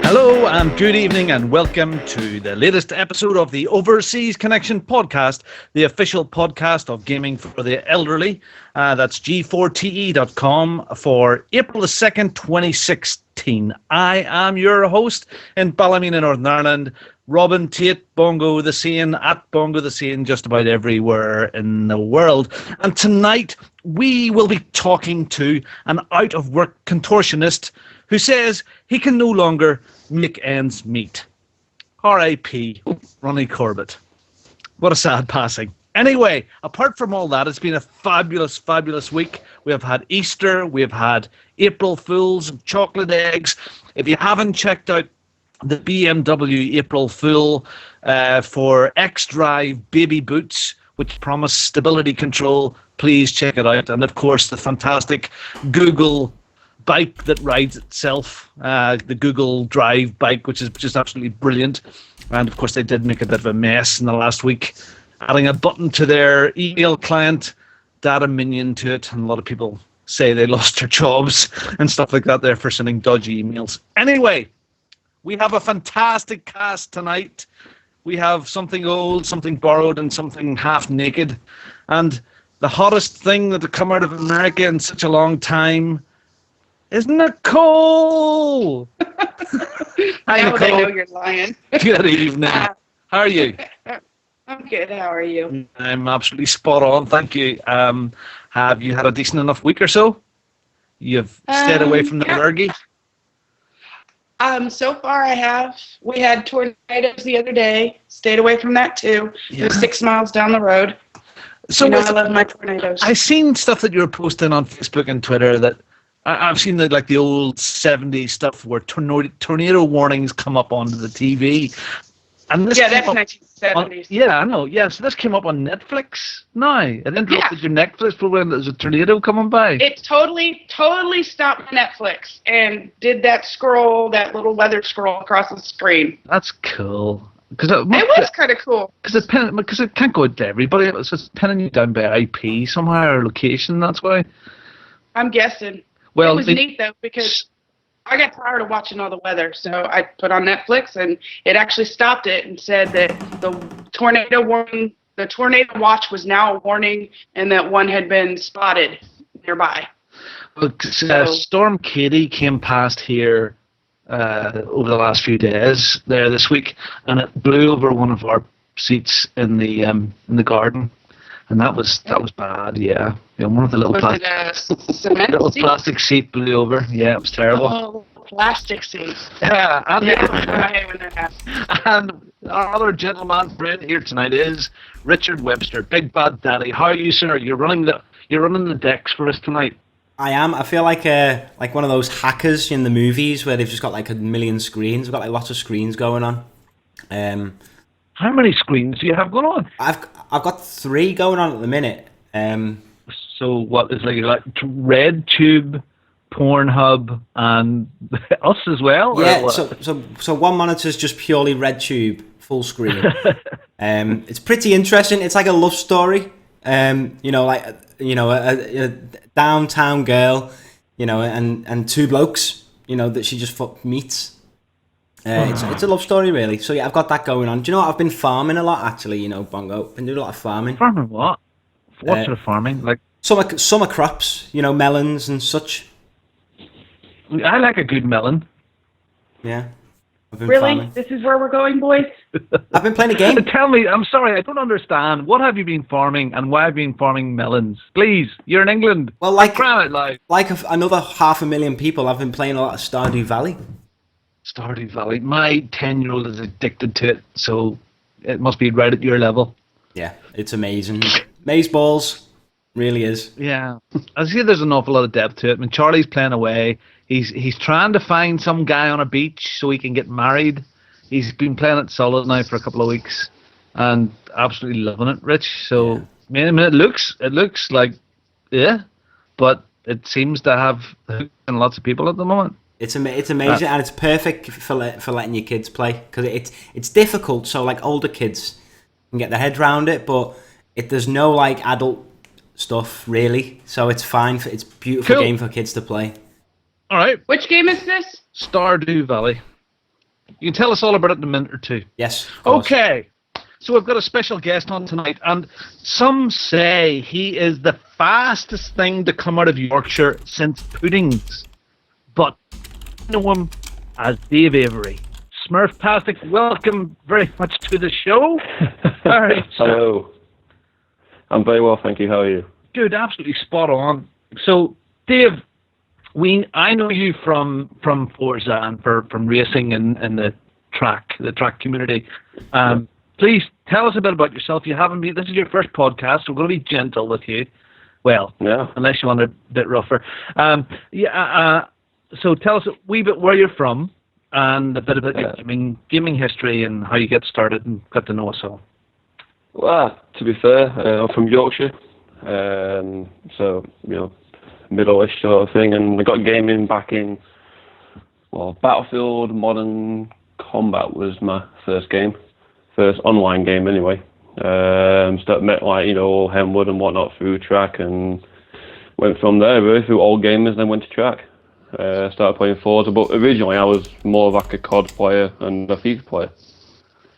Hello and good evening and welcome to the latest episode of the Overseas Connection podcast, the official podcast of gaming for the elderly. That's g4te.com for April the 2nd, 2016. I am your host in Ballymena, Northern Ireland, Robin Tate, Bongo the Sane, at Bongo the Sane, just about everywhere in the world. And tonight we will be talking to an out-of-work contortionist who says he can no longer make ends meet. R.I.P. Ronnie Corbett. What a sad passing. Anyway, apart from all that, it's been a fabulous, fabulous week. We have had Easter, we have had April Fools, chocolate eggs. If you haven't checked out the BMW April Fool for X-Drive baby boots, which promise stability control, please check it out. And of course, the fantastic Google bike that rides itself, the Google Drive bike, which is just absolutely brilliant. And of course, they did make a bit of a mess in the last week, adding a button to their email client, data minion to it, and a lot of people say they lost their jobs and stuff like that there for sending dodgy emails. Anyway, we have a fantastic cast tonight. We have something old, something borrowed, and something half naked. And the hottest thing that had come out of America in such a long time is Nicole. Hi, now Nicole. they know you're lying. Good evening. How are you? I'm good. How are you? I'm absolutely spot on, thank you. Have you had a decent enough week or so? You've stayed away from the lurgy? So far I have. We had tornadoes the other day. Stayed away from that too. Yeah. It was 6 miles down the road. So I love my tornadoes. I've seen stuff that you were posting on Facebook and Twitter that I've seen the old 70s stuff where tornado warnings come up onto the TV. And this that's 1970s. Yeah, I know. Yeah, so this came up on Netflix now. It interrupted your Netflix program. There's a tornado coming by. It totally stopped my Netflix and did that little weather scroll across the screen. That's cool. It was kind of cool. Because it can't go to everybody. It's just pinning you down by IP somehow or location. That's why. I'm guessing. Well, it was neat though because I got tired of watching all the weather, so I put on Netflix and it actually stopped it and said that the tornado watch was now a warning and that one had been spotted nearby. Well, Storm Katie came past here over the last few days there this week, and it blew over one of our seats in the garden. And that was bad, yeah. One of the little plastic seat blew over. Yeah, it was terrible. Oh, plastic seat. Yeah, I hate when that happens. And our other gentleman friend here tonight is Richard Webster, Big Bad Daddy. How are you, sir? You're running the decks for us tonight. I am. I feel like one of those hackers in the movies where they've just got like a million screens. We've got like lots of screens going on. How many screens do you have going on? I've got 3 going on at the minute. So what is like RedTube, Pornhub, and us as well? Yeah. So one monitor's just purely RedTube, full screen. It's pretty interesting. It's like a love story. A downtown girl, and 2 blokes, that she just meets. It's a love story, really. So yeah, I've got that going on. Do you know what? I've been farming a lot, actually. Bongo. Been doing a lot of farming. Farming what? What sort of farming? Like summer crops, melons and such. I like a good melon. Yeah. I've been Really? farming. This is where we're going, boys? I've been playing a game. Tell me, I'm sorry, I don't understand. What have you been farming and why have you been farming melons? Please, you're in England. Well, another 500,000 people, I've been playing a lot of Stardew Valley. Stardew Valley. My 10-year-old is addicted to it, so it must be right at your level. Yeah, it's amazing. Maze balls, really is. Yeah, I see there's an awful lot of depth to it. When Charlie's playing away, he's trying to find some guy on a beach so he can get married. He's been playing it solid now for a couple of weeks and absolutely loving it, Rich. So, yeah. I mean, it looks like, yeah, but it seems to have hooked on lots of people at the moment. It's amazing, and it's perfect for letting your kids play, because it's difficult. So like older kids can get their head around it, but there's no like adult stuff really. So it's fine. It's a beautiful game for kids to play. All right. Which game is this? Stardew Valley. You can tell us all about it in a minute or two. Yes. Of course. Okay. So we've got a special guest on tonight, and some say he is the fastest thing to come out of Yorkshire since puddings. But I know him as Dave Avery. Smurftastic, welcome very much to the show. All right. Hello. I'm very well, thank you. How are you? Good, absolutely spot on. So, Dave, I know you from Forza and from racing and the track community. Please tell us a bit about yourself. You haven't been. This is your first podcast, so we're going to be gentle with you. Well, Yeah. unless you want a bit rougher. So tell us a wee bit where you're from and a bit about your gaming history and how you get started and got to know us all. Well, to be fair, I'm from Yorkshire, so middle-ish sort of thing, and I got gaming back in Battlefield Modern Combat was my first online game anyway. Met all Henwood and whatnot through track, and went from there really through old gamers, then went to track. Started playing Forza, but originally I was more of like a COD player and a FIFA player.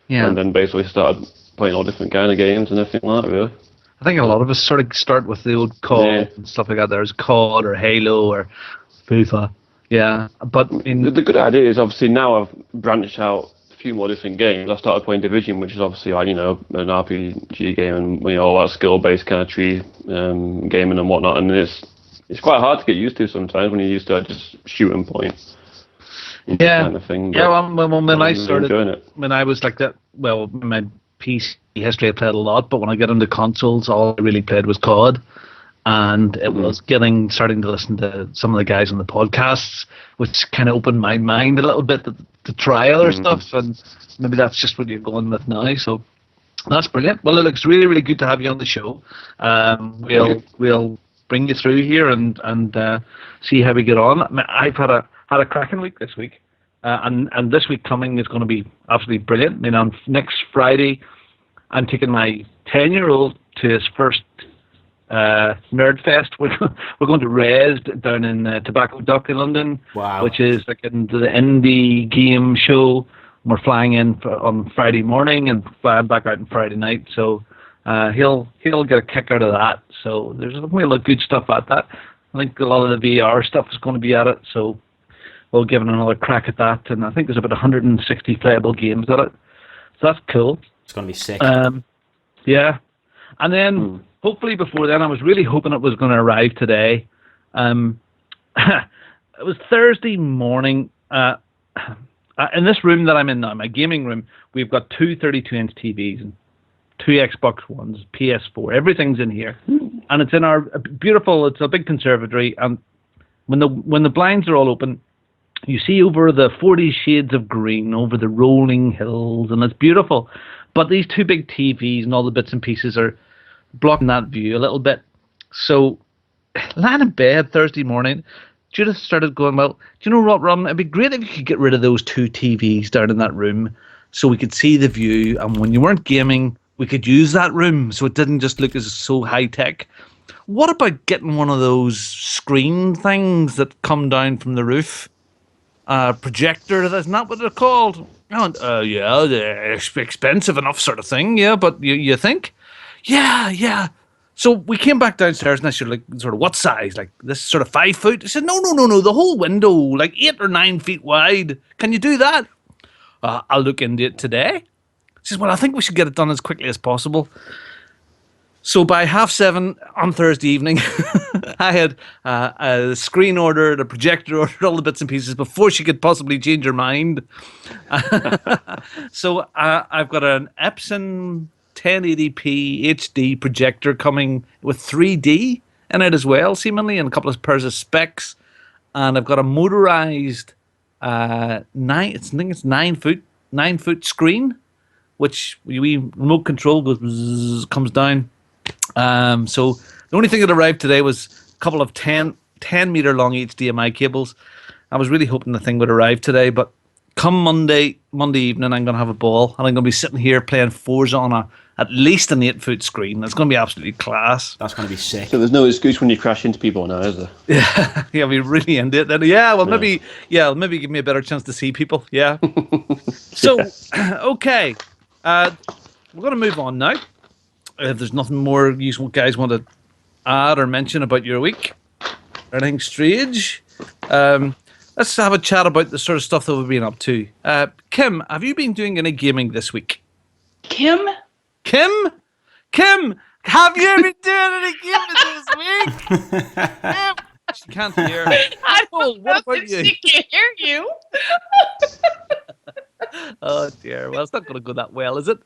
Yeah. And then basically started playing all different kind of games and everything like that, really. I think a lot of us sort of start with the old COD and stuff like that. There's COD or Halo or FIFA. Yeah, but the good idea is obviously now I've branched out a few more different games. I started playing Division, which is obviously an RPG game and all that skill-based kind of tree gaming and whatnot. And it's quite hard to get used to sometimes when you're used to just shooting points. Yeah, kind of thing. Yeah. Well, when I started, it. when I was like that, well, my PC history I played a lot, but when I got into consoles, all I really played was COD, and it was starting to listen to some of the guys on the podcasts, which kind of opened my mind a little bit to try other stuff, and maybe that's just what you're going with now. So that's brilliant. Well, it looks really, really good to have you on the show. We'll bring you through here and see how we get on. I mean, I've had a cracking week this week. And this week coming is going to be absolutely brilliant. I mean, on next Friday, I'm taking my 10-year-old to his first Nerd Fest. We're going to Res down in Tobacco Dock in London, which is like the indie game show. We're flying in on Friday morning and flying back out on Friday night. So he'll get a kick out of that. So there's a lot of good stuff at that. I think a lot of the VR stuff is going to be at it. So we'll give it another crack at that, and I think there's about 160 playable games at it. So that's cool. It's going to be sick. Yeah. And then, hopefully before then, I was really hoping it was going to arrive today. It was Thursday morning. In this room that I'm in now, my gaming room, we've got two 32-inch TVs and two Xbox Ones, PS4. Everything's in here. And it's in our it's a big conservatory, and when the blinds are all open, you see over the 40 shades of green, over the rolling hills, and it's beautiful. But these two big TVs and all the bits and pieces are blocking that view a little bit. So, lying in bed Thursday morning, Judith started going, well, do you know what, Ron? It'd be great if you could get rid of those two TVs down in that room so we could see the view, and when you weren't gaming, we could use that room so it didn't just look as so high-tech. What about getting one of those screen things that come down from the roof? Projector, that's not what they're called. Yeah, they're expensive enough sort of thing, yeah, but you think? Yeah. So we came back downstairs and I said, like, sort of, what size? Like, this sort of 5 foot? I said, no, the whole window, like 8 or 9 feet wide. Can you do that? I'll look into it today. She says, well, I think we should get it done as quickly as possible. So by 7:30 on Thursday evening, I had a screen ordered, a projector ordered, all the bits and pieces before she could possibly change her mind. So I've got an Epson 1080p HD projector coming with 3D in it as well, seemingly, and a couple of pairs of specs. And I've got a motorized I think it's 9 foot screen, which we remote control goes bzzz, comes down. So the only thing that arrived today was a couple of 10 meter long HDMI cables. I was really hoping the thing would arrive today, but come Monday evening, I'm going to have a ball, and I'm going to be sitting here playing Forza on a at least an 8-foot screen. That's going to be absolutely class. That's going to be sick. So there's no excuse when you crash into people now, is there? Yeah, we really end it. Then maybe give me a better chance to see people. Yeah. So, okay, we're going to move on now. If there's nothing more you guys want to add or mention about your week, or anything strange, let's have a chat about the sort of stuff that we've been up to. Kim, have you been doing any gaming this week? Kim? Kim, have you been doing any gaming this week? Kim, she can't hear. I Nicole, don't what know about if you? she can hear you. Oh dear. Well, it's not going to go that well, is it?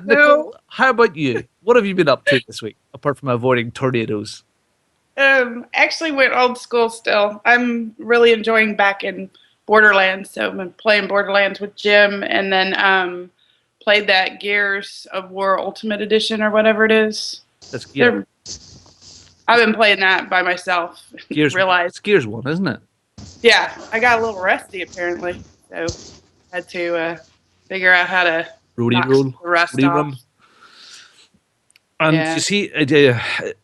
Nicole, how about you? What have you been up to this week, apart from avoiding tornadoes? Actually went old school still. I'm really enjoying back in Borderlands. So I've been playing Borderlands with Jim, and then played that Gears of War Ultimate Edition or whatever it is. I've been playing that by myself. Gears, it's Gears 1, isn't it? Yeah, I got a little rusty apparently, so had to figure out how to knock the rust off. And you see,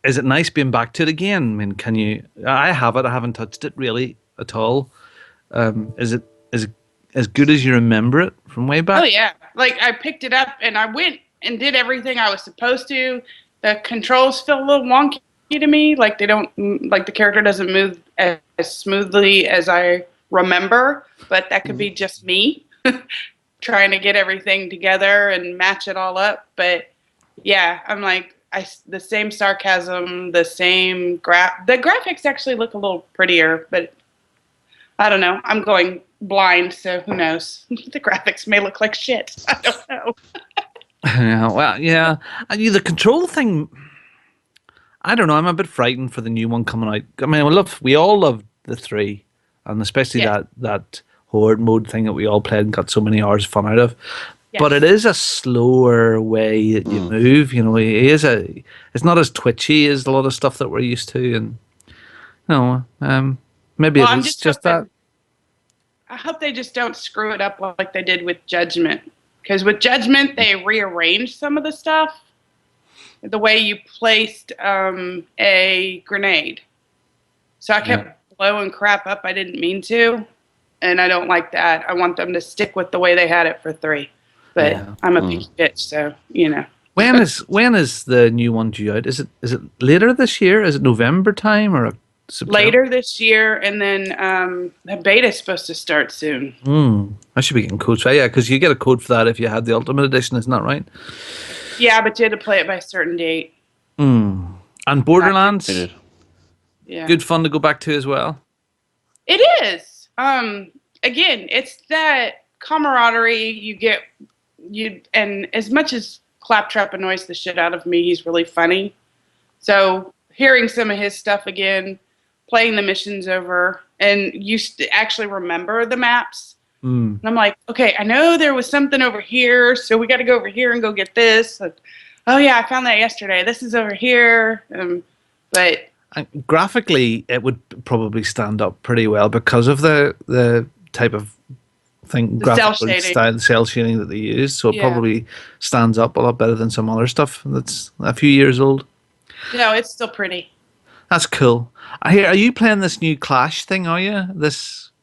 is it nice being back to it again? I mean, can you? I haven't touched it really at all. Is it as good as you remember it from way back? Oh yeah, like I picked it up and I went and did everything I was supposed to. The controls feel a little wonky to me, like they don't, like the character doesn't move as smoothly as I remember, but that could be just me trying to get everything together and match it all up. But yeah, I'm like, the same sarcasm, the same the graphics actually look a little prettier, but I don't know. I'm going blind, so who knows? The graphics may look like shit. I don't know. Yeah, well, yeah. And the control thing, I don't know. I'm a bit frightened for the new one coming out. I mean, we all love the 3, and especially that horde mode thing that we all played and got so many hours of fun out of. Yes. But it is a slower way that you move. You know, it's not as twitchy as a lot of stuff that we're used to, and maybe it's just that. I hope they just don't screw it up like they did with Judgment. Because with Judgment, they rearranged some of the stuff. The way you placed a grenade. So I kept blowing crap up I didn't mean to. And I don't like that. I want them to stick with the way they had it for 3. But I'm a picky bitch, so, you know. When is the new one due out? Is it later this year? Is it November time or September? Later this year, and then the beta is supposed to start soon. I should be getting codes for that. Yeah, because you get a code for that if you had the Ultimate Edition, isn't that right? Yeah, but you had to play it by a certain date. And Borderlands? Yeah. Good fun to go back to as well? It is. Again, it's that camaraderie and as much as Claptrap annoys the shit out of me, he's really funny. So hearing some of his stuff again, playing the missions over, and you actually remember the maps. And I'm like, okay, I know there was something over here, so we got to go over here and go get this. Like, oh yeah, I found that yesterday. This is over here. But graphically, it would probably stand up pretty well because of the type of thing, graphical style, cell shading that they use. So it probably stands up a lot better than some other stuff that's a few years old. No, it's still pretty. That's cool. Are you playing this new Clash thing? Are you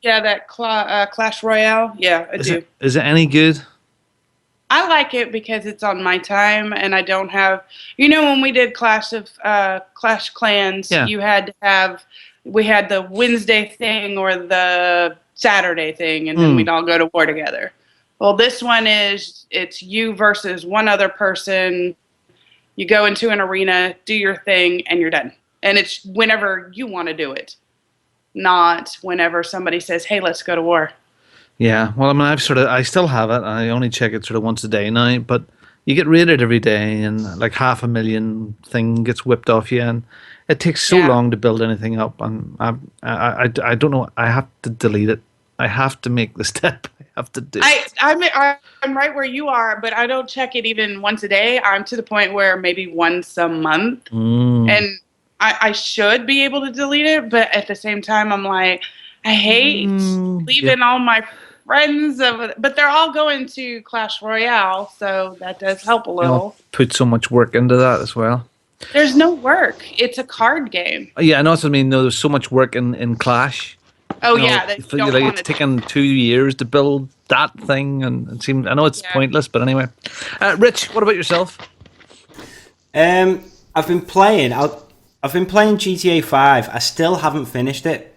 that Clash Royale? Yeah, I do. Is it any good? I like it because it's on my time, and I don't have. You know, when we did Clash Clans, you had to have. We had the Wednesday thing or the Saturday thing, and then we'd all go to war together. Well, this one it's you versus one other person. You go into an arena, do your thing, and you're done. And it's whenever you want to do it, not whenever somebody says, "Hey, let's go to war." Yeah, well, I mean, I still have it. I only check it sort of once a day now, but you get raided every day, and like 500,000 thing gets whipped off you, and it takes so long to build anything up, and I don't know. I have to delete it. I have to make the step. I have to do it. I'm right where you are, but I don't check it even once a day. I'm to the point where maybe once a month, and I should be able to delete it, but at the same time, I'm like, I hate leaving all my friends, but they're all going to Clash Royale, so that does help a little. Put so much work into that as well. There's no work. It's a card game. Yeah, I know what I mean. No, there's so much work in Clash. Oh, You know, yeah. That you don't like want it's to taken 2 years to build that thing, and it seems. I know it's pointless, but anyway. Rich, what about yourself? I've been playing GTA 5. I still haven't finished it.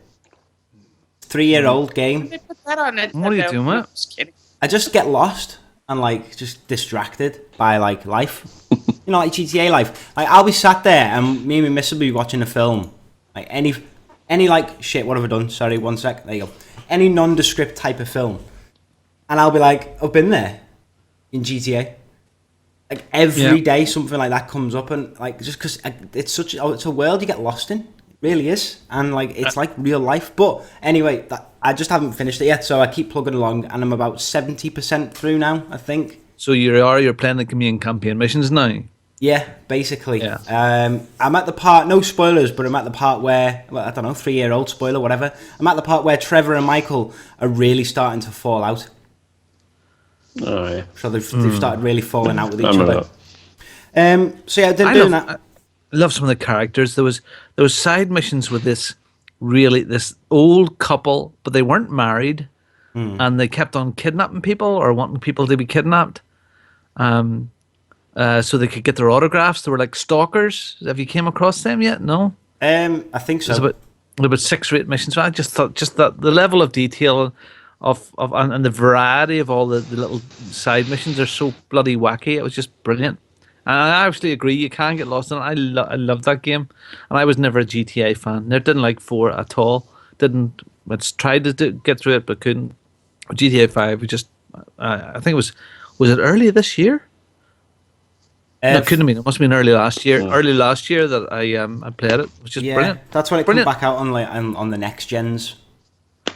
3-year-old game. They put that on Nintendo. What are you doing, I'm mate? just kidding. I just get lost and like just distracted by like life. You know, like GTA life. Like I'll be sat there and me and my missus will be watching a film. Like any like shit, what have I done? Sorry, one sec. There you go. Any nondescript type of film. And I'll be like, I've been there in GTA. Like every day something like that comes up, and like just because it's a world you get lost in. It really is. And like it's like real life. But anyway, I just haven't finished it yet, so I keep plugging along, and I'm about 70% through now, I think. So you're playing the main campaign missions now. Yeah, basically. Yeah. I'm at the part, no spoilers, but I'm at the part where, well, I don't know, 3-year-old spoiler, whatever. I'm at the part where Trevor and Michael are really starting to fall out. Oh, yeah. So they've started really falling out with each I remember other. So yeah, they're doing that. I love some of the characters. There was side missions with this old couple, but they weren't married, and they kept on kidnapping people or wanting people to be kidnapped. So they could get their autographs. They were like stalkers. Have you came across them yet? No. I think so. There's about 6 or 8 missions. So I just thought that the level of detail of and the variety of all the little side missions are so bloody wacky. It was just brilliant. And I actually agree. You can get lost in it. I love that game, and I was never a GTA fan. I didn't like 4 at all. Didn't. I tried to get through it, but couldn't. GTA 5. We just. I think it was it early this year? No, it couldn't have been. It must have been early last year. Early last year that I played it. Which is brilliant. That's when it Brilliant. came back out on the next gens.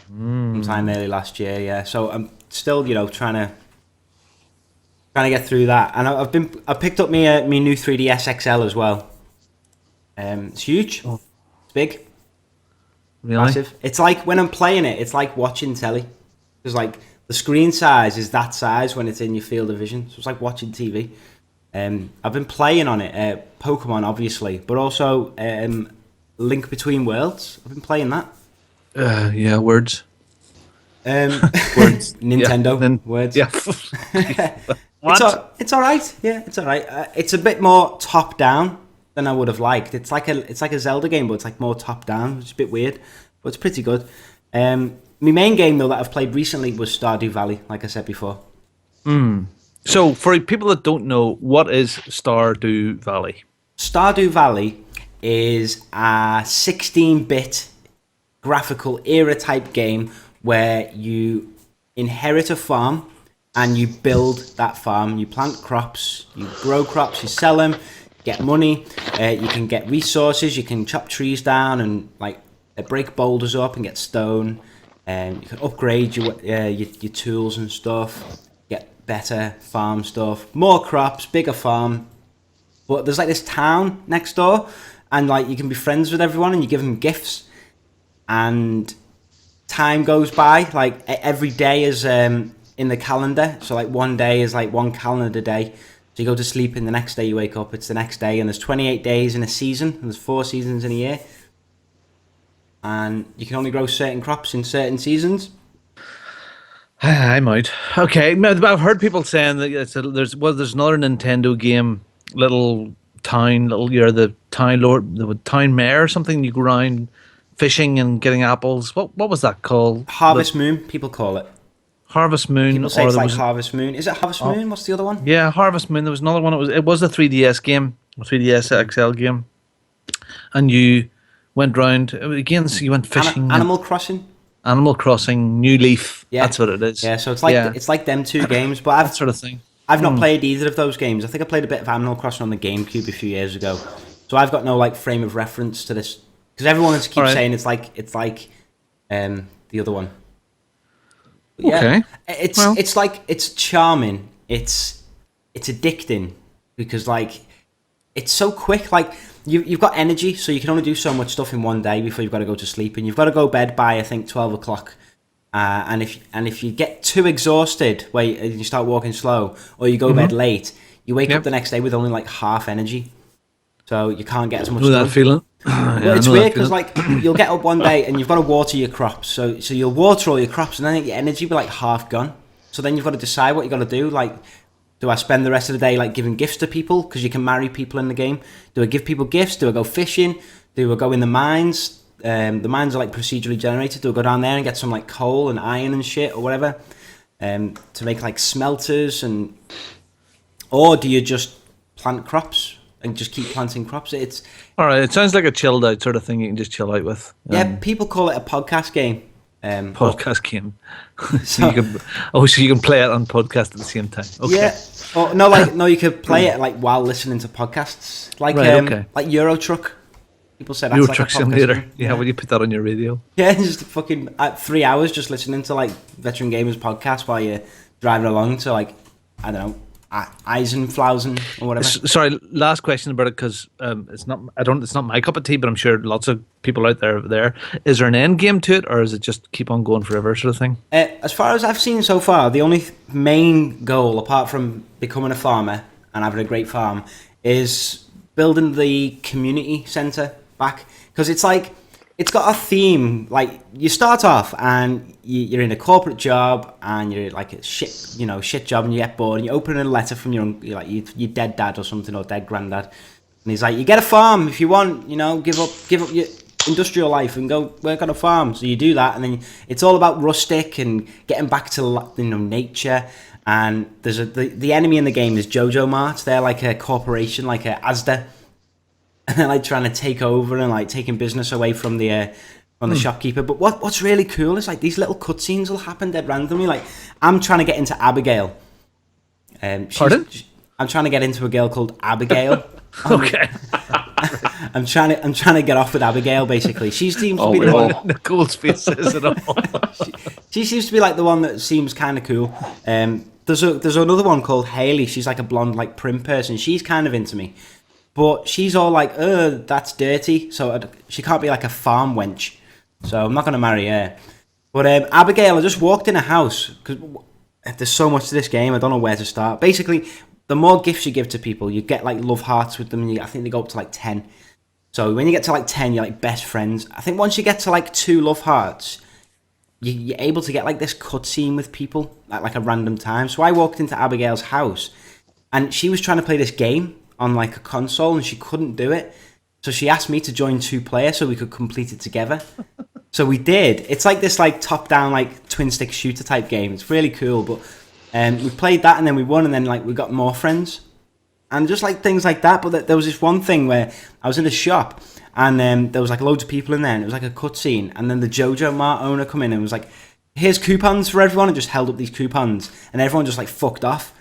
Sometime early last year, yeah. So I'm still, trying to get through that, and I picked up my new 3DS XL as well. It's huge. It's big. Really? Massive. It's like when I'm playing it, it's like watching telly. Because like the screen size is that size when it's in your field of vision. So it's like watching TV. I've been playing on it, Pokemon obviously, but also Link Between Worlds. I've been playing that. Yeah, words. Words. Nintendo. Yeah, words. Yeah. What? It's all right. Yeah, it's all right. It's a bit more top down than I would have liked. It's like a Zelda game, but it's like more top down. It's a bit weird, but it's pretty good. My main game though that I've played recently was Stardew Valley, like I said before. So, for people that don't know, what is Stardew Valley? Stardew Valley is a 16-bit graphical era type game where you inherit a farm and you build that farm. You plant crops, you grow crops, you sell them, get money. You can get resources. You can chop trees down and like break boulders up and get stone. You can upgrade your tools and stuff. Better farm stuff, more crops, bigger farm. But there's like this town next door, and like you can be friends with everyone and you give them gifts, and time goes by. Like every day is in the calendar, so like one day is like one calendar day. So you go to sleep and the next day you wake up, it's the next day, and there's 28 days in a season, and there's 4 seasons in a year, and you can only grow certain crops in certain seasons. I might. Okay, I've heard people saying that there's another Nintendo game, you're the town lord, the town mayor or something. You go around fishing and getting apples. What was that called? Harvest Moon, people call it. Harvest Moon. People say it's like Harvest Moon. Is it Harvest Moon? What's the other one? Yeah, Harvest Moon. There was another one. It was a 3DS game, a 3DS XL game, and you went round again. So you went fishing. Animal Crossing. Animal Crossing, New Leaf. Yeah. That's what it is. Yeah, so it's like them two games, but that sort of thing. I've not played either of those games. I think I played a bit of Animal Crossing on the GameCube a few years ago, so I've got no like frame of reference to this because everyone keeps saying it's like the other one. But yeah, okay. It's charming. It's addicting because like it's so quick. Like you've got energy, so you can only do so much stuff in one day before you've got to go to sleep, and you've got to go to bed by I think 12 o'clock. and if you get too exhausted, where you start walking slow, or you go to bed late, you wake up the next day with only like half energy, so you can't get as much. Know that feeling? Well, it's weird because like you'll get up one day and you've got to water your crops, so you'll water all your crops, and then your energy will be like half gone. So then you've got to decide what you got to do. Like, do I spend the rest of the day like giving gifts to people because you can marry people in the game? Do I give people gifts? Do I go fishing? Do I go in the mines? The mines are like procedurally generated. Do I go down there and get some like coal and iron and shit or whatever to make like smelters or do you just plant crops and just keep planting crops? It's all right. It sounds like a chilled out sort of thing you can just chill out with. Yeah, people call it a podcast game. Podcast game. So you can play it on podcast at the same time. Okay. Yeah. Oh no, you could play it like while listening to podcasts, like like Euro Truck. People said that's Euro like Truck a podcast Simulator. game. Yeah, when you put that on your radio. Yeah, just fucking 3 hours just listening to like Veteran Gamers podcast while you're driving along to like I don't know Eisenflausen or whatever. Sorry, last question about it because it's not my cup of tea, but I'm sure lots of people out there. Is there an end game to it, or is it just keep on going forever sort of thing? As far as I've seen so far, the only main goal, apart from becoming a farmer and having a great farm, is building the community centre back, because it's like it's got a theme. Like you start off and you're in a corporate job and you're like a shit job, and you get bored and you open a letter from your dead dad or something, or dead granddad, and he's like, you get a farm if you want, give up your industrial life and go work on a farm. So you do that, and then it's all about rustic and getting back to nature. And there's the enemy in the game is Jojo Mart. They're like a corporation, like a Asda. And they're like trying to take over and like taking business away from the shopkeeper. But what's really cool is like these little cutscenes will happen dead randomly. Like I'm trying to get into Abigail. Pardon? I'm trying to get into a girl called Abigail. Okay. I'm trying to get off with Abigail. Basically, she seems to be the one. Nicole's face says it all. She seems to be like the one that seems kind of cool. There's another one called Haley. She's like a blonde like prim person. She's kind of into me. But she's all like, that's dirty. So she can't be like a farm wench. So I'm not going to marry her. But Abigail, I just walked in a house. Because there's so much to this game, I don't know where to start. Basically, the more gifts you give to people, you get like love hearts with them. And I think they go up to like 10. So when you get to like 10, you're like best friends. I think once you get to like 2 love hearts, you're able to get like this cutscene with people at like a random time. So I walked into Abigail's house and she was trying to play this game on like a console and she couldn't do it, so she asked me to join 2 players so we could complete it together. So we did. It's like this like top down like twin stick shooter type game. It's really cool. But we played that and then we won, and then like we got more friends and just like things like that. But there was this one thing where I was in a shop and there was like loads of people in there and it was like a cutscene, and then the Jojo Mart owner come in and was like, here's coupons for everyone, and just held up these coupons and everyone just like fucked off.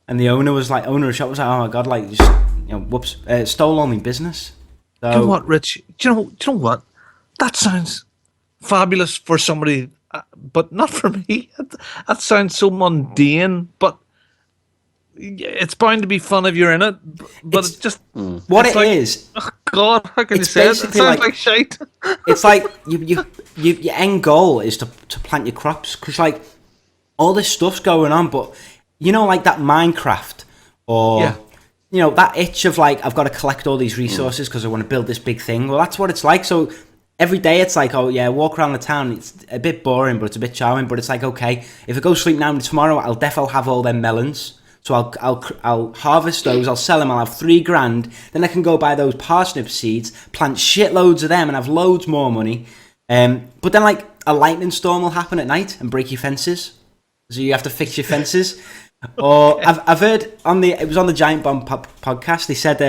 And the owner of the shop was like, "Oh my god, like just whoops, stole all my business." So, do you know what, Rich? Do you know what? That sounds fabulous for somebody, but not for me. That sounds so mundane, but it's bound to be fun if you're in it. But it's just what it's it like, is. Oh God, how can you say it? It sounds like shite. It's like your end goal is to plant your crops, because like all this stuff's going on, but. Like that Minecraft, or that itch of like, I've got to collect all these resources because I want to build this big thing. Well, that's what it's like. So every day it's like, oh yeah, walk around the town. It's a bit boring, but it's a bit charming. But it's like, okay, if I go sleep now and tomorrow, I'll defo have all them melons. So I'll harvest those. I'll sell them. I'll have $3,000. Then I can go buy those parsnip seeds, plant shitloads of them, and have loads more money. But then like a lightning storm will happen at night and break your fences. So you have to fix your fences. Or I've heard it was on the Giant Bomb podcast. They said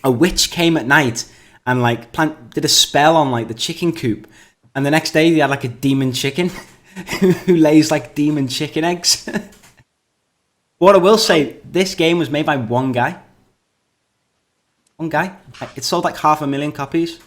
a witch came at night and like did a spell on like the chicken coop, and the next day they had like a demon chicken who lays like demon chicken eggs. What I will say, this game was made by one guy. It sold like 500,000 copies.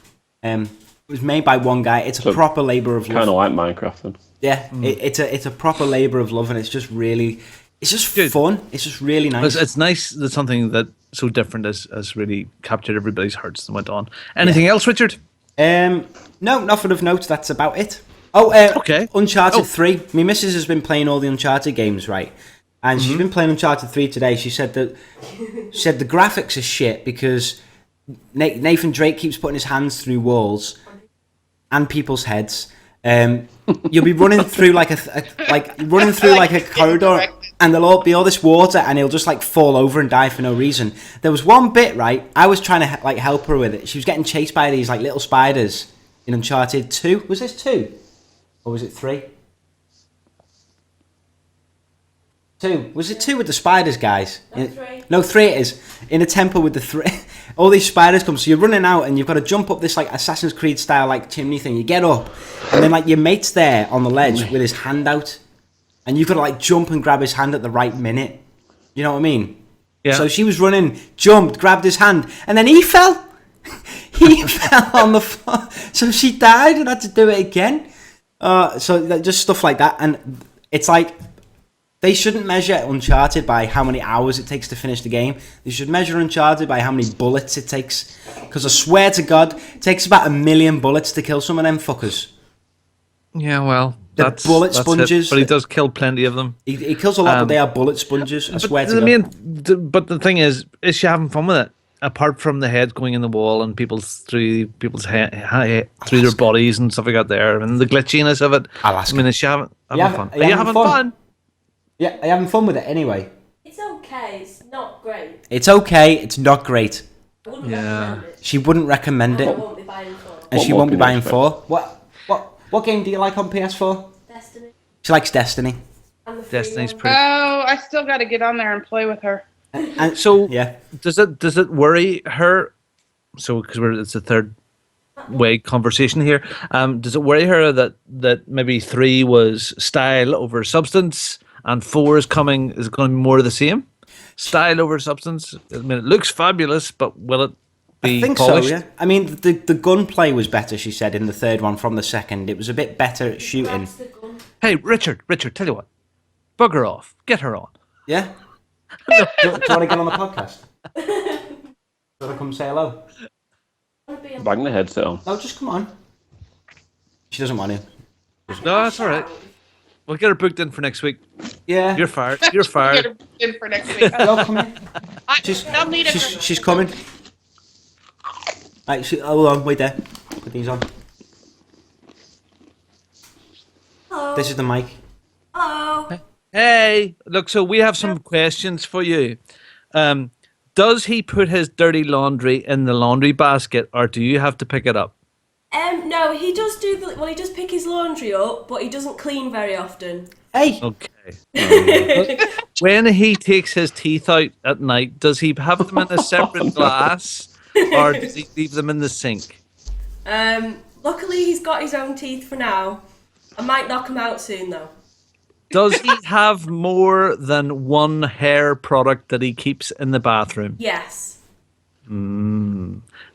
It was made by one guy. It's a proper labour of love. Kind of like Minecraft then. Yeah, it's a proper labour of love, and it's just really. It's just fun. It's just really nice. It's nice that something that so different has really captured everybody's hearts and went on. Anything else, Richard? No, nothing of note. That's about it. Oh, Okay. Uncharted 3. My missus has been playing all the Uncharted games, right? And she's been playing Uncharted 3 today. She said the graphics are shit because Nathan Drake keeps putting his hands through walls and people's heads. You'll be running through like a corridor, and there'll be all this water, and he'll just like fall over and die for no reason. There was one bit, right? I was trying to like help her with it. She was getting chased by these like little spiders in Uncharted 2. Was this 2? Or was it 3? 2. Was it 2 with the spiders, guys? No, 3. No, 3 it is. In a temple with the 3. All these spiders come. So you're running out and you've got to jump up this like Assassin's Creed style like chimney thing. You get up and then like your mate's there on the ledge with his hand out. And you've got to like jump and grab his hand at the right minute. You know what I mean? Yeah. So she was running, jumped, grabbed his hand, and then he fell. He fell on the floor. So she died and had to do it again. Just stuff like that. And it's like, they shouldn't measure Uncharted by how many hours it takes to finish the game. They should measure Uncharted by how many bullets it takes. Because I swear to God, it takes about 1 million bullets to kill some of them fuckers. Yeah, well, They're bullet sponges. But he does kill plenty of them. He kills a lot, but they are bullet sponges. I swear to God. But the thing is she having fun with it? Apart from the heads going in the wall and through their bodies and stuff like that there, and the glitchiness of it. I'll ask I mean, is she having fun? Are you having fun? Yeah, are you having fun with it anyway? It's okay. It's not great. It's okay. It's not great. I wouldn't recommend it. She wouldn't recommend And I it, won't be buying 4. and she more won't be can you buying expect? 4. What game do you like on PS4? Destiny. She likes Destiny. And the free Destiny's one. pretty. Oh, I still got to get on there and play with her. And So yeah, does it worry her? So because it's a third way conversation here. Does it worry her that maybe 3 was style over substance and 4 is going to be more of the same? Style over substance. I mean, it looks fabulous, but will it be I think polished? so. Yeah. I mean, the gunplay was better. She said in the third one from the second. It was a bit better at shooting. That's the gun. Hey, Richard, tell you what, bugger off, get her on. Yeah. do you want to get on the podcast? Do you want to come say hello? Bang the headset on. No, just come on. She doesn't want to. No, that's all right. We'll get her booked in for next week. Yeah. You're fired. You're Get fired. her in for next week. No, come in. I'll need it. She's coming. Right, hold on, wait there. Put these on. Hello. This is the mic. Hello. Hey, look. So we have some questions for you. Does he put his dirty laundry in the laundry basket, or do you have to pick it up? No, he does he does pick his laundry up, but he doesn't clean very often. Hey! Okay. When he takes his teeth out at night, does he have them in a separate glass, or does he leave them in the sink? Luckily he's got his own teeth for now. I might knock him out soon though. Does he have more than one hair product that he keeps in the bathroom? Yes.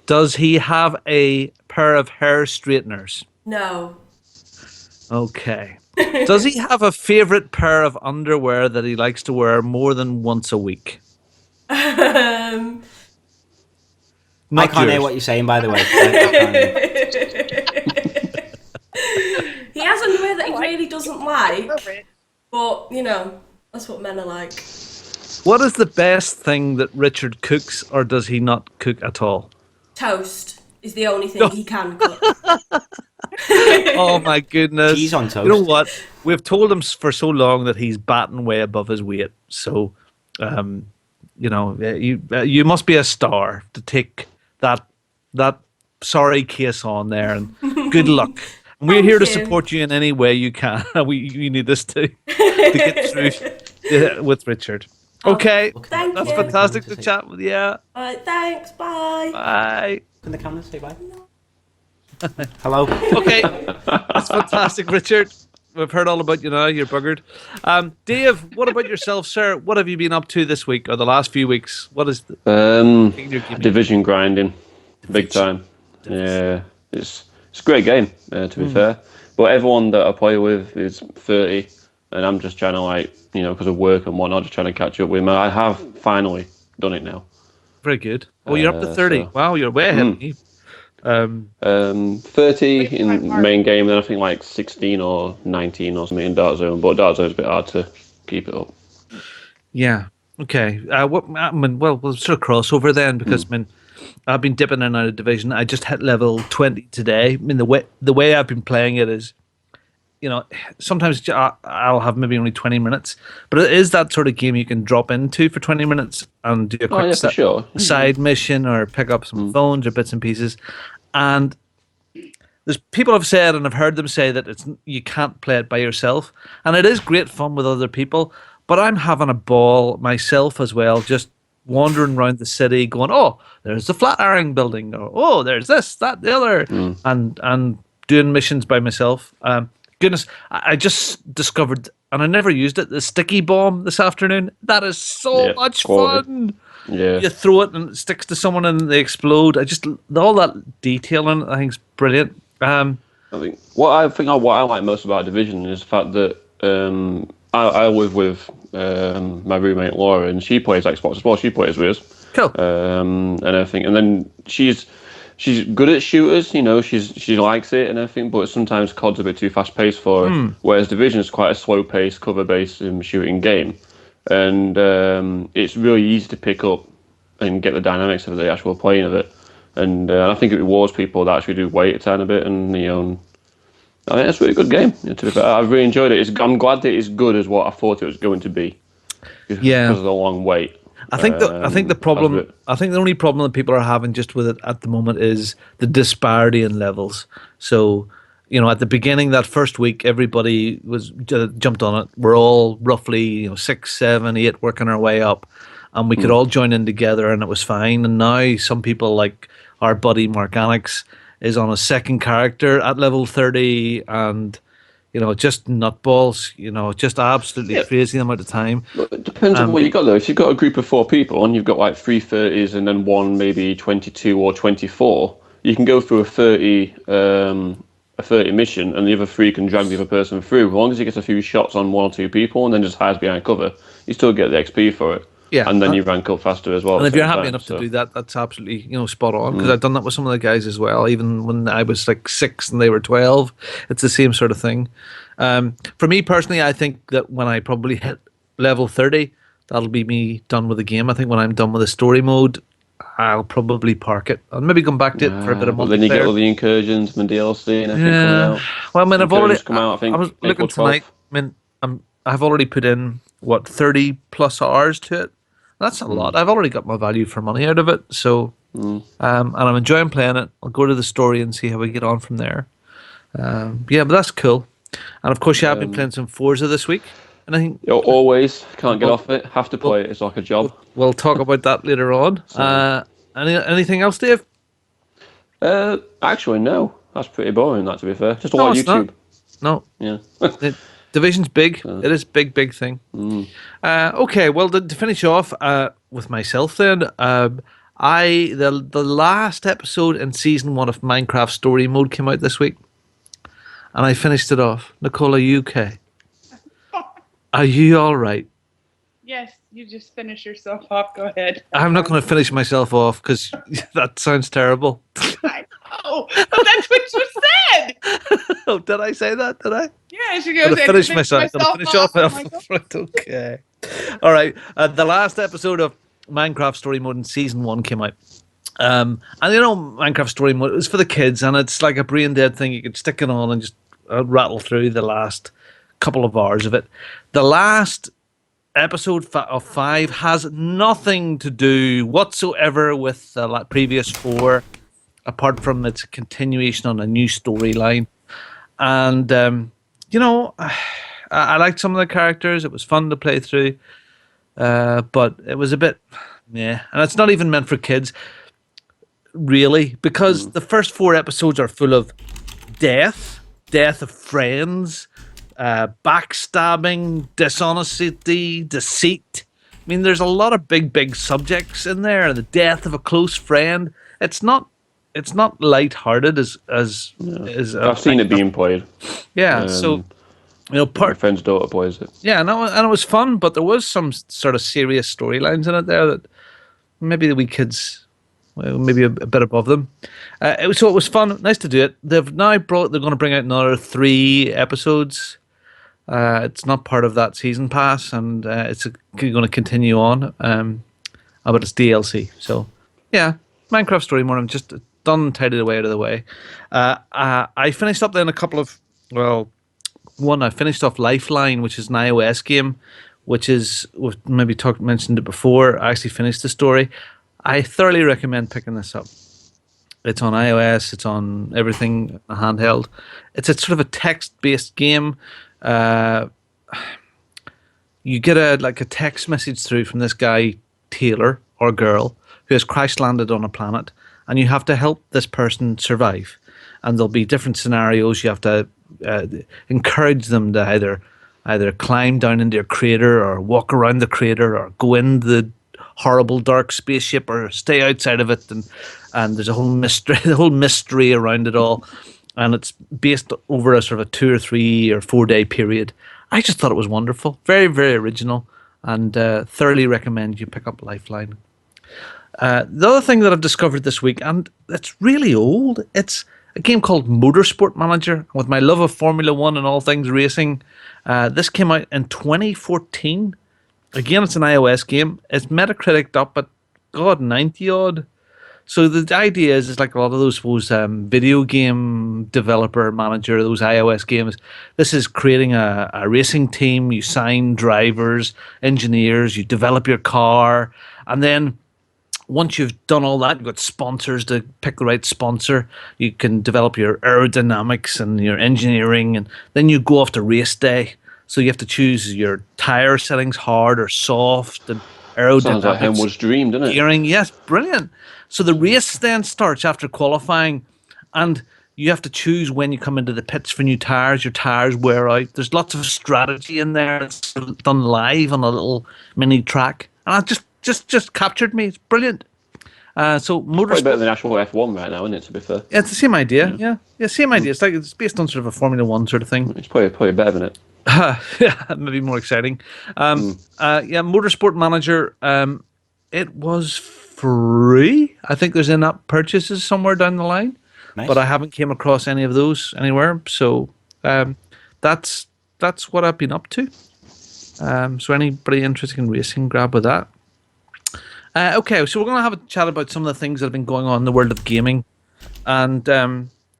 Does he have a pair of hair straighteners? No. Okay. Does he have a favorite pair of underwear that he likes to wear more than once a week? I Not can't hear yours. what you're saying, by the way. He has underwear that he really doesn't like, but you know, that's what men are like. What is the best thing that Richard cooks, or does he not cook at all? Toast is the only thing he can cook. Oh my goodness! Cheese on toast. You know what? We've told him for so long that he's batting way above his weight. So, you must be a star to take that sorry case on there. And good luck. And we're here to Thank you. support you in any way you can. You need this to get through with Richard. Okay, Thank that's you. fantastic to chat with you. Alright, thanks, bye. Bye. Can the camera say bye? Hello? Okay, that's fantastic, Richard. We've heard all about you now. You're buggered. Dave, what about yourself, sir? What have you been up to this week or the last few weeks? What is Division grinding, big time. Yeah, it's a great game to be fair. But everyone that I play with is 30, and I'm just trying to because of work and whatnot, just trying to catch up with them. I have finally done it now. very good? Oh, you're up to 30. So- Wow, you're way ahead of me. 30 in main game, then I think like 16 or 19 or something in Dark Zone. But Dark Zone's a bit hard to keep it up. Yeah. Okay. We'll sort of crossover then because I've been dipping in and out of Division. I just hit level 20 today. I mean, the way I've been playing it is, sometimes I'll have maybe only 20 minutes, but it is that sort of game you can drop into for 20 minutes and do a quick for sure. side mission or pick up some phones or bits and pieces. And there's people have said, and I've heard them say that you can't play it by yourself, and it is great fun with other people. But I'm having a ball myself as well, just wandering around the city, going, "Oh, there's the Flatiron building," or "Oh, there's this, that, the other," and doing missions by myself. Goodness, I just discovered, and I never used it, the sticky bomb this afternoon. That is so much fun. Yeah. You throw it and it sticks to someone and they explode. All that detailing, I think, is brilliant. I think what I like most about Division is the fact that I live with my roommate Laura, and she plays Xbox as well. She plays with us. Cool. And everything, and then she's good at shooters. She likes it and everything, but sometimes COD's a bit too fast paced for her. Whereas Division is quite a slow paced, cover based shooting game, and it's really easy to pick up and get the dynamics of the actual playing of it. And I think it rewards people that actually do wait a tiny bit, and I think it's a really good game. To be fair, I've really enjoyed it. I'm glad that it's good as what I thought it was going to be. Because of the long wait. I think the problem. I think the only problem that people are having just with it at the moment is the disparity in levels. So, at the beginning, that first week, everybody was jumped on it. We're all roughly 6, 7, 8 working our way up, and we could all join in together, and it was fine. And now some people like our buddy Mark Annex is on a second character at level 30, and just nutballs, just absolutely crazy amount of time. It depends on what you got though. If you've got a group of 4 people and you've got like 3 30s and then one maybe 22 or 24, you can go through a 30 mission, and the other 3 can drag the other person through. As long as you get a few shots on 1 or 2 people and then just hides behind cover, you still get the XP for it. Yeah, and then you rank up faster as well. And if you're happy enough to do that, that's absolutely spot on. Because I've done that with some of the guys as well. Even when I was like 6 and they were 12, it's the same sort of thing. For me personally, I think that when I probably hit level 30, that'll be me done with the game. I think when I'm done with the story mode, I'll probably park it. I'll maybe come back to it for a bit of multiplayer. Then you get all the incursions and DLC and everything coming out. Well, I mean, I've already come out. I think I was looking tonight. I mean, I've already put in 30 plus hours to it. That's a lot. I've already got my value for money out of it. So, and I'm enjoying playing it. I'll go to the story and see how we get on from there. But that's cool. And of course, I've been playing some Forza this week. And I think always can't get off it. Have to play it. It's like a job. We'll talk about that later on. Anything else, Dave? Actually, no. That's pretty boring. That, to be fair, just a lot of YouTube. No. Yeah. Division's big. It is big thing. Okay, well, to finish off with myself then, the last episode in season 1 of Minecraft Story Mode came out this week, and I finished it off. Nicole, are you okay? Are you all right? Yes, you just finish yourself off. Go ahead. I'm not going to finish myself off because that sounds terrible. I know, but that's what you said. Oh, did I say that? Did I? Yes, you go. Finish myself. Finish off. Right, okay. All right. The last episode of Minecraft Story Mode in season 1 came out. And Minecraft Story Mode, it was for the kids, and it's like a brain dead thing. You could stick it on and just rattle through the last couple of hours of it. The last episode of 5 has nothing to do whatsoever with the previous 4, apart from its continuation on a new storyline. And I liked some of the characters. It was fun to play through, but it was a bit and it's not even meant for kids really, because the first 4 episodes are full of death of friends, backstabbing, dishonesty, deceit. I mean, there's a lot of big subjects in there. The death of a close friend. It's not light-hearted as I've seen it being played. Yeah, so my friend's daughter plays it. Yeah, and it was fun, but there was some sort of serious storylines in it there that maybe the wee kids maybe a bit above them. So it was fun, nice to do it. They're going to bring out another 3 episodes. It's not part of that season pass, and it's going to continue on. But it's DLC. So yeah, Minecraft Story Mode. I'm just done and tidied away out of the way. I finished up then a couple of one. I finished off Lifeline, which is an iOS game, which is we've maybe mentioned it before. I actually finished the story. I thoroughly recommend picking this up. It's on iOS. It's on everything handheld. It's a sort of a text-based game. You get a text message through from this guy Taylor or girl who has crash landed on a planet, and you have to help this person survive. And there'll be different scenarios. You have to encourage them to either climb down into your crater or walk around the crater or go in the horrible dark spaceship or stay outside of it, and there's a whole mystery around it all, and it's based over a sort of a 2 or 3 or 4 day period. I just thought it was wonderful, very, very original, and thoroughly recommend you pick up Lifeline. The other thing that I've discovered this week, and it's really old, it's a game called Motorsport Manager. With my love of Formula One and all things racing, this came out in 2014. Again, it's an iOS game. It's Metacritic up at 90 odd. So the idea is like a lot of those video game developer manager, those iOS games. This is creating a racing team. You sign drivers, engineers, you develop your car, and then once you've done all that, you've got sponsors to pick the right sponsor. You can develop your aerodynamics and your engineering, and then you go off to race day. So you have to choose your tire settings, hard or soft, and aerodynamics. Sounds like Henwood's dream, doesn't it? Gearing, yes, brilliant. So the race then starts after qualifying, and you have to choose when you come into the pits for new tires. Your tires wear out. There's lots of strategy in there. It's done live on a little mini track, and it just captured me. It's brilliant. So Motorsport, Probably better than actual F1 right now, isn't it? To be fair, yeah, it's the same idea. Yeah, same idea. It's based on sort of a Formula One sort of thing. it's probably better than it. Yeah, maybe more exciting. Motorsport Manager. It was free. I think there's in-app purchases somewhere down the line, Nice. but I haven't came across any of those anywhere. So that's what I've been up to. So anybody interested in racing, grab with that. Okay, so we're going to have a chat about some of the things that have been going on in the world of gaming, and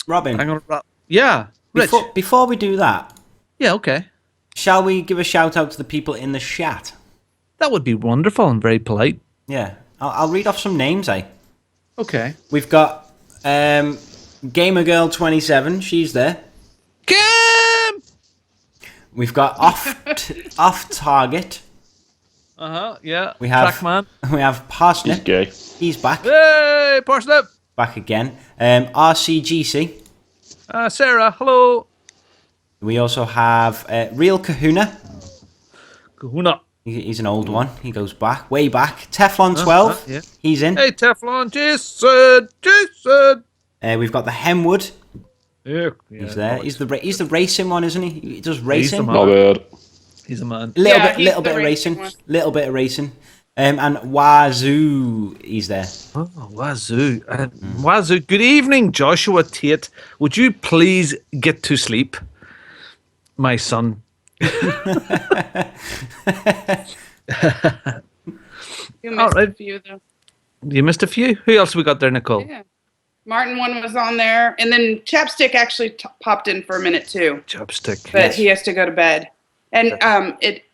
Robin, hang on, yeah, Rich. before we do that, Yeah, okay. shall we give a shout out to the people in the chat? That would be wonderful and very polite. Yeah, I'll read off some names, Okay. We've got GamerGirl27, she's there. Kim! We've got Off Target. Yeah. We have Trackman. We have He's Parsnip. gay. He's back. Hey, Parsnip! Back again. RCGC. Sarah, hello. We also have Real Kahuna. Kahuna. He's an old one. He goes back, way back. Teflon12. Yeah. He's in. Hey, Teflon, Jason! We've got the Hemwood. Yeah, He's there. He's the racing one, isn't he? He does the racing. man. Not bad. He's a man. Little Yeah, he's bit the of racing racing. one. Little bit of racing. And Wazoo, he's there. Oh, Wazoo. Wazoo, good evening, Joshua Tate. Would you please get to sleep, my son? You All missed right. a few though. You missed a few. Who else we got there, Nicole? Yeah. Martin one was on there, and then Chapstick actually popped in for a minute too, Chopstick. but he has to go to bed. And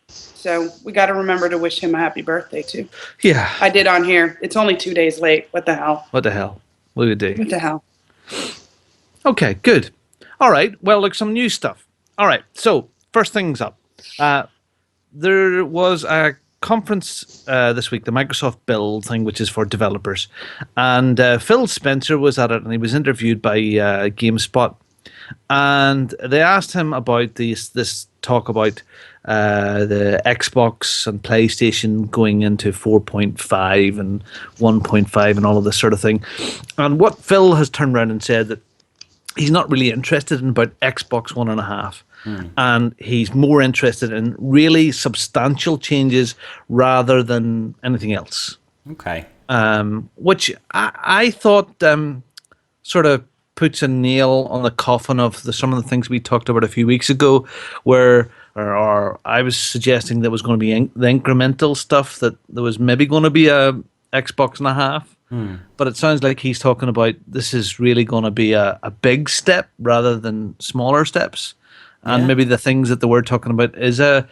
so we got to remember to wish him a happy birthday too. Yeah. I did on here. It's only 2 days late. What the hell? What the hell? What do we do? What the hell? Okay, good. All right. Well, look, some new stuff. All right. So, first things up. There was a conference this week, the Microsoft Build thing, which is for developers. And Phil Spencer was at it, and he was interviewed by GameSpot. And they asked him about this talk about the Xbox and PlayStation going into 4.5 and 1.5 and all of this sort of thing. And what Phil has turned around and said that he's not really interested in about Xbox 1.5. And he's more interested in really substantial changes rather than anything else. Okay. Which I thought sort of puts a nail on the coffin of some of the things we talked about a few weeks ago, where or I was suggesting there was going to be the incremental stuff, that there was maybe going to be a Xbox and a half. But it sounds like he's talking about this is really going to be a big step rather than smaller steps. And maybe the things that they were talking about is a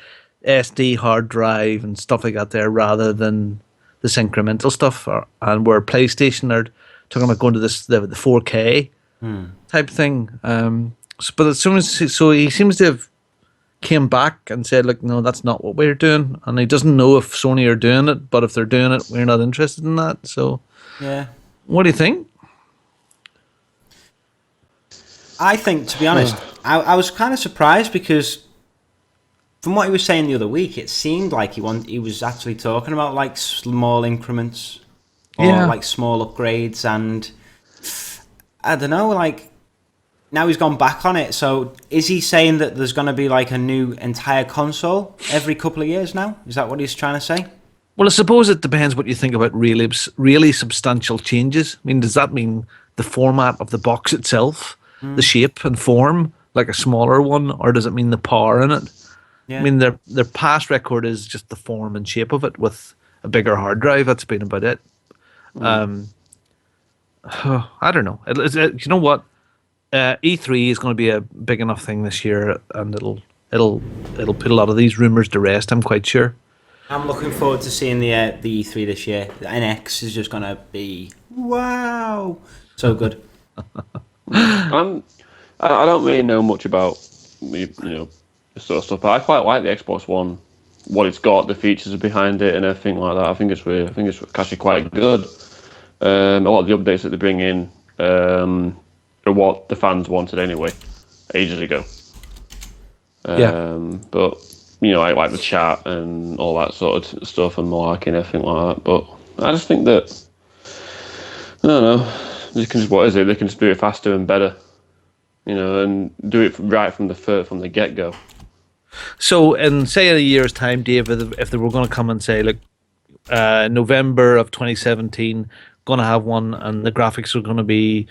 SD hard drive and stuff like that there, rather than this incremental stuff. And where PlayStation are talking about going to the 4K type thing. But as soon as he seems to have came back and said, like, no, that's not what we're doing. And he doesn't know if Sony are doing it, but if they're doing it, we're not interested in that. So, yeah. What do you think? I think, to be honest, I was kind of surprised, because from what he was saying the other week, it seemed like he was actually talking about like small increments or like small upgrades, and I don't know, like now he's gone back on it. So is he saying that there's going to be like a new entire console every couple of years now? Is that what he's trying to say? Well, I suppose it depends what you think about really substantial changes. I mean, does that mean the format of the box itself, the shape and form, like a smaller one, or does it mean the power in it? Yeah. I mean, their past record is just the form and shape of it with a bigger hard drive. That's been about it. I don't know. You know what? E3 is going to be a big enough thing this year, and it'll put a lot of these rumors to rest, I'm quite sure. I'm looking forward to seeing the E3 this year. The NX is just going to be wow, so good. I don't really know much about this sort of stuff, but I quite like the Xbox One, what it's got, the features behind it, and everything like that. I think it's actually quite good. A lot of the updates that they bring in are what the fans wanted anyway, ages ago. But I like the chat and all that sort of stuff and Malarkey and everything like that. But I just think that, I don't know, they can just do it faster and better, and do it right from the get-go. So in, say, a year's time, Dave, if they were going to come and say, look, November of 2017, going to have one, and the graphics are going to be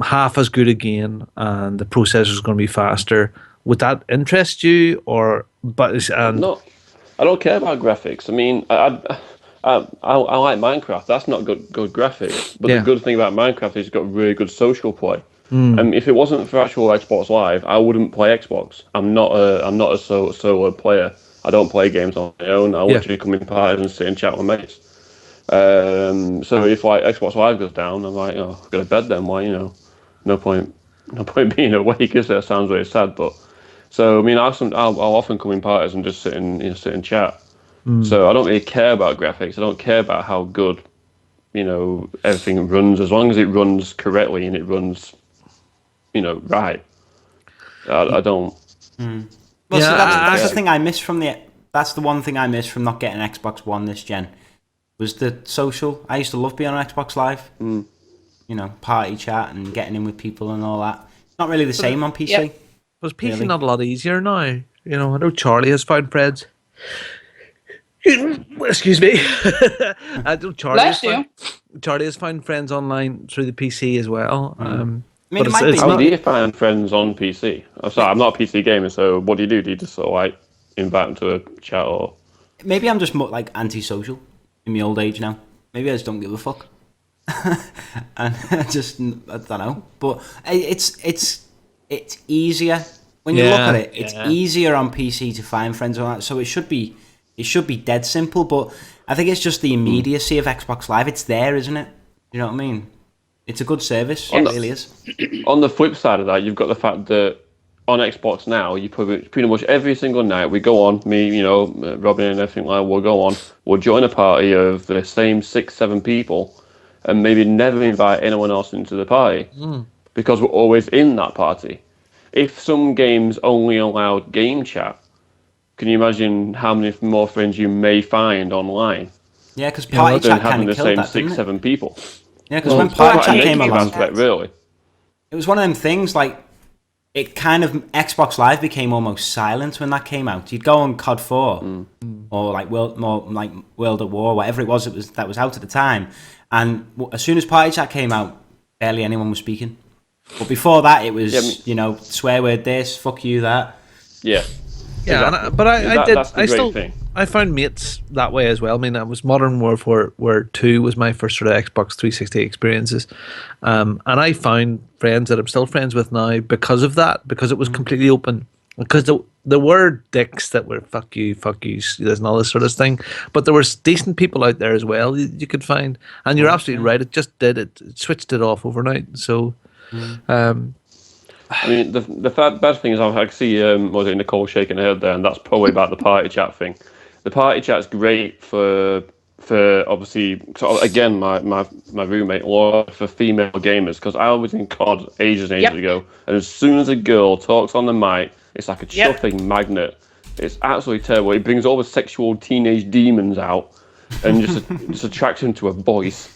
half as good again, and the processor is going to be faster, would that interest you? No, I don't care about graphics. I mean, I like Minecraft. That's not good graphics. But the good thing about Minecraft is it's got really good social play. If it wasn't for actual Xbox Live, I wouldn't play Xbox. I'm not a solo player. I don't play games on my own. I literally come in parties and sit and chat with mates. So if like Xbox Live goes down, I'm like, I'll go to bed then. Why, no point being awake, because that sounds really sad. But so I mean, I'll often come in parties and just sit and chat. So I don't really care about graphics. I don't care about how good, everything runs, as long as it runs correctly and it runs, right. I don't. Well, so that's the thing I missed from that's the one thing I missed from not getting Xbox One this gen, was the social. I used to love being on Xbox Live. Party chat and getting in with people and all that. Not really the same on PC. Yeah. Was PC not a lot easier now? I know Charlie has found friends. Excuse me. I know Charlie has found friends online through the PC as well. How do you find friends on PC? I'm sorry, I'm not a PC gamer, so what do you do? Do you just sort of like invite them to a chat, or? Maybe I'm just more like antisocial in my old age now. Maybe I just don't give a fuck. And I don't know. But it's easier when you look at it. It's easier on PC to find friends on that. So it should be dead simple. But I think it's just the immediacy of Xbox Live. It's there, isn't it? You know what I mean? It's a good service. It really is. On the flip side of that, you've got the fact that on Xbox now, you pretty much every single night we go on, me, Robin and everything like that, we'll go on, we'll join a party of the same 6-7 people, and maybe never invite anyone else into the party because we're always in that party. If some games only allowed game chat, can you imagine how many more friends you may find online? Yeah, because party chat kind of killed that, having the same 6-7 people. Yeah, because when party chat came along, really, it was one of them things like it kind of Xbox Live became almost silent when that came out. You'd go on COD 4 or like World at War, whatever it was that was out at the time, and as soon as Party Chat came out, barely anyone was speaking. But before that, it was swear word this, fuck you that. Yeah. Yeah, Exactly. but That's the great thing. I found mates that way as well. I mean, it was Modern Warfare 2 was my first sort of Xbox 360 experiences, and I found friends that I'm still friends with now because of that, because it was completely open. Because there were dicks that were fuck you, there's all this sort of thing, but there were decent people out there as well you could find, and you're absolutely right. It just it switched it off overnight. So. I mean, the bad thing is I see Nicole shaking her head there, and that's probably about the party chat thing. The party chat's great for obviously, again, my roommate Laura, for female gamers, because I was in COD ages and ages ago, and as soon as a girl talks on the mic, it's like a chuffing magnet. It's absolutely terrible. It brings all the sexual teenage demons out, and just attracts them to a voice.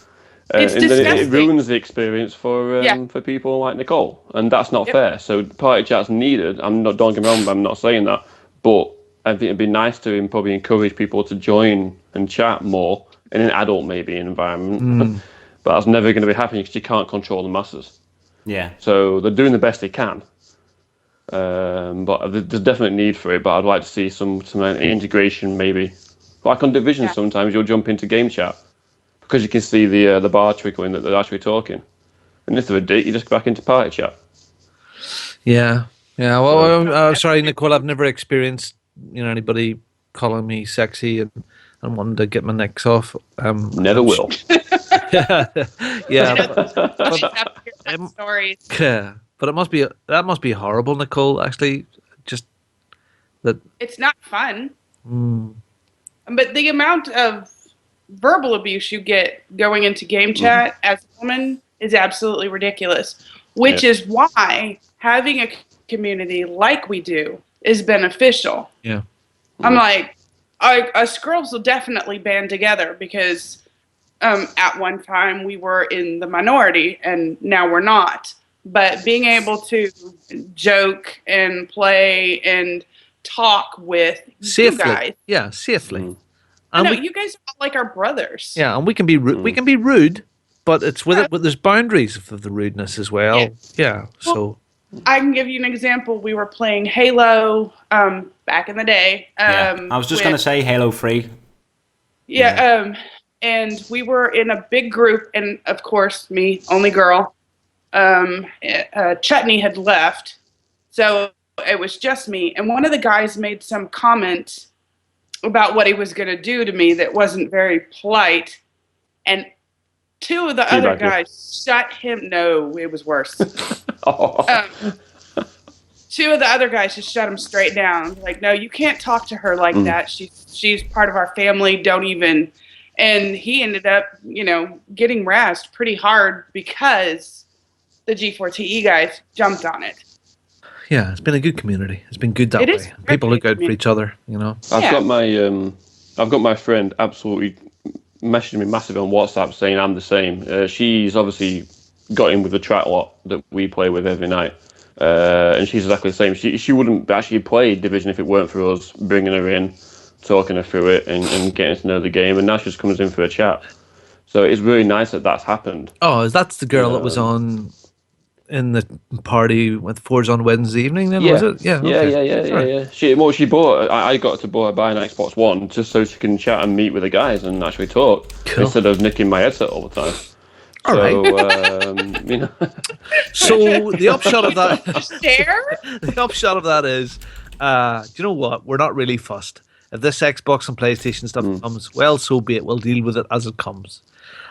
It's and disgusting. then it ruins the experience for people like Nicole, and that's not fair. So party chat's needed. Don't get me wrong, I'm not saying that, but I think it'd be nice to probably encourage people to join and chat more in an adult maybe environment. But that's never going to be happening because you can't control the masses. Yeah. So they're doing the best they can. But there's definitely need for it. But I'd like to see some integration maybe, like on Division. Sometimes you'll jump into game chat, because you can see the bar trickling that they're actually talking. And if they're a dick, you just go back into party chat. Yeah. Well, sorry, Nicole, I've never experienced anybody calling me sexy and wanting to get my necks off. Never will. Yeah. Stories. Yeah, but that must be horrible, Nicole. Actually, just that. It's not fun. But the amount of verbal abuse you get going into game chat as a woman is absolutely ridiculous, which is why having a community like we do is beneficial. Yeah. I'm like, us girls will definitely band together because at one time we were in the minority and now we're not. But being able to joke and play and talk with safely. you guys. Yeah, safely. And you guys are like our brothers. Yeah, and we can be rude. We can be rude, but it's with it. But there's boundaries of the rudeness as well. Yeah. So I can give you an example. We were playing Halo back in the day. I was just going to say Halo 3. And we were in a big group, and of course, me, only girl. Chutney had left, so it was just me. And one of the guys made some comment about what he was going to do to me that wasn't very polite, and two of the other guys shut him. No, it was worse. Two of the other guys just shut him straight down. Like, no, you can't talk to her like that. She's part of our family. Don't even. And he ended up, getting razzed pretty hard because the G4TE guys jumped on it. Yeah, it's been a good community. It's been good that way. People look out for each other, I've got my friend absolutely messaging me massively on WhatsApp saying I'm the same. She's obviously got in with the track lot that we play with every night, and she's exactly the same. She wouldn't actually play Division if it weren't for us bringing her in, talking her through it, and getting to know the game. And now she just comes in for a chat. So it's really nice that that's happened. Oh, that's the girl that was on in the party with Forge on Wednesday evening, then, was it? Yeah. Yeah. She bought. I got to buy an Xbox One just so she can chat and meet with the guys and actually talk instead of nicking my headset all the time. All right. So the upshot of that, the upshot of that is, do you know what? We're not really fussed. If this Xbox and PlayStation stuff comes, well, so be it. We'll deal with it as it comes.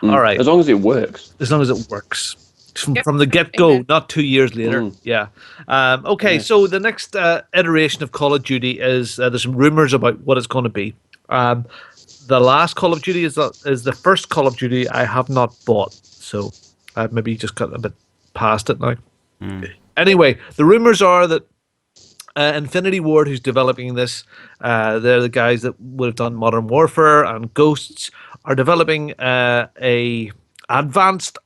All right. As long as it works. As long as it works. From the get-go, not 2 years later. Yeah. Okay, so the next iteration of Call of Duty is there's some rumors about what it's going to be. The last Call of Duty is the first Call of Duty I have not bought, so I've maybe just got a bit past it now. Anyway, the rumors are that Infinity Ward, who's developing this, they're the guys that would have done Modern Warfare and Ghosts, are developing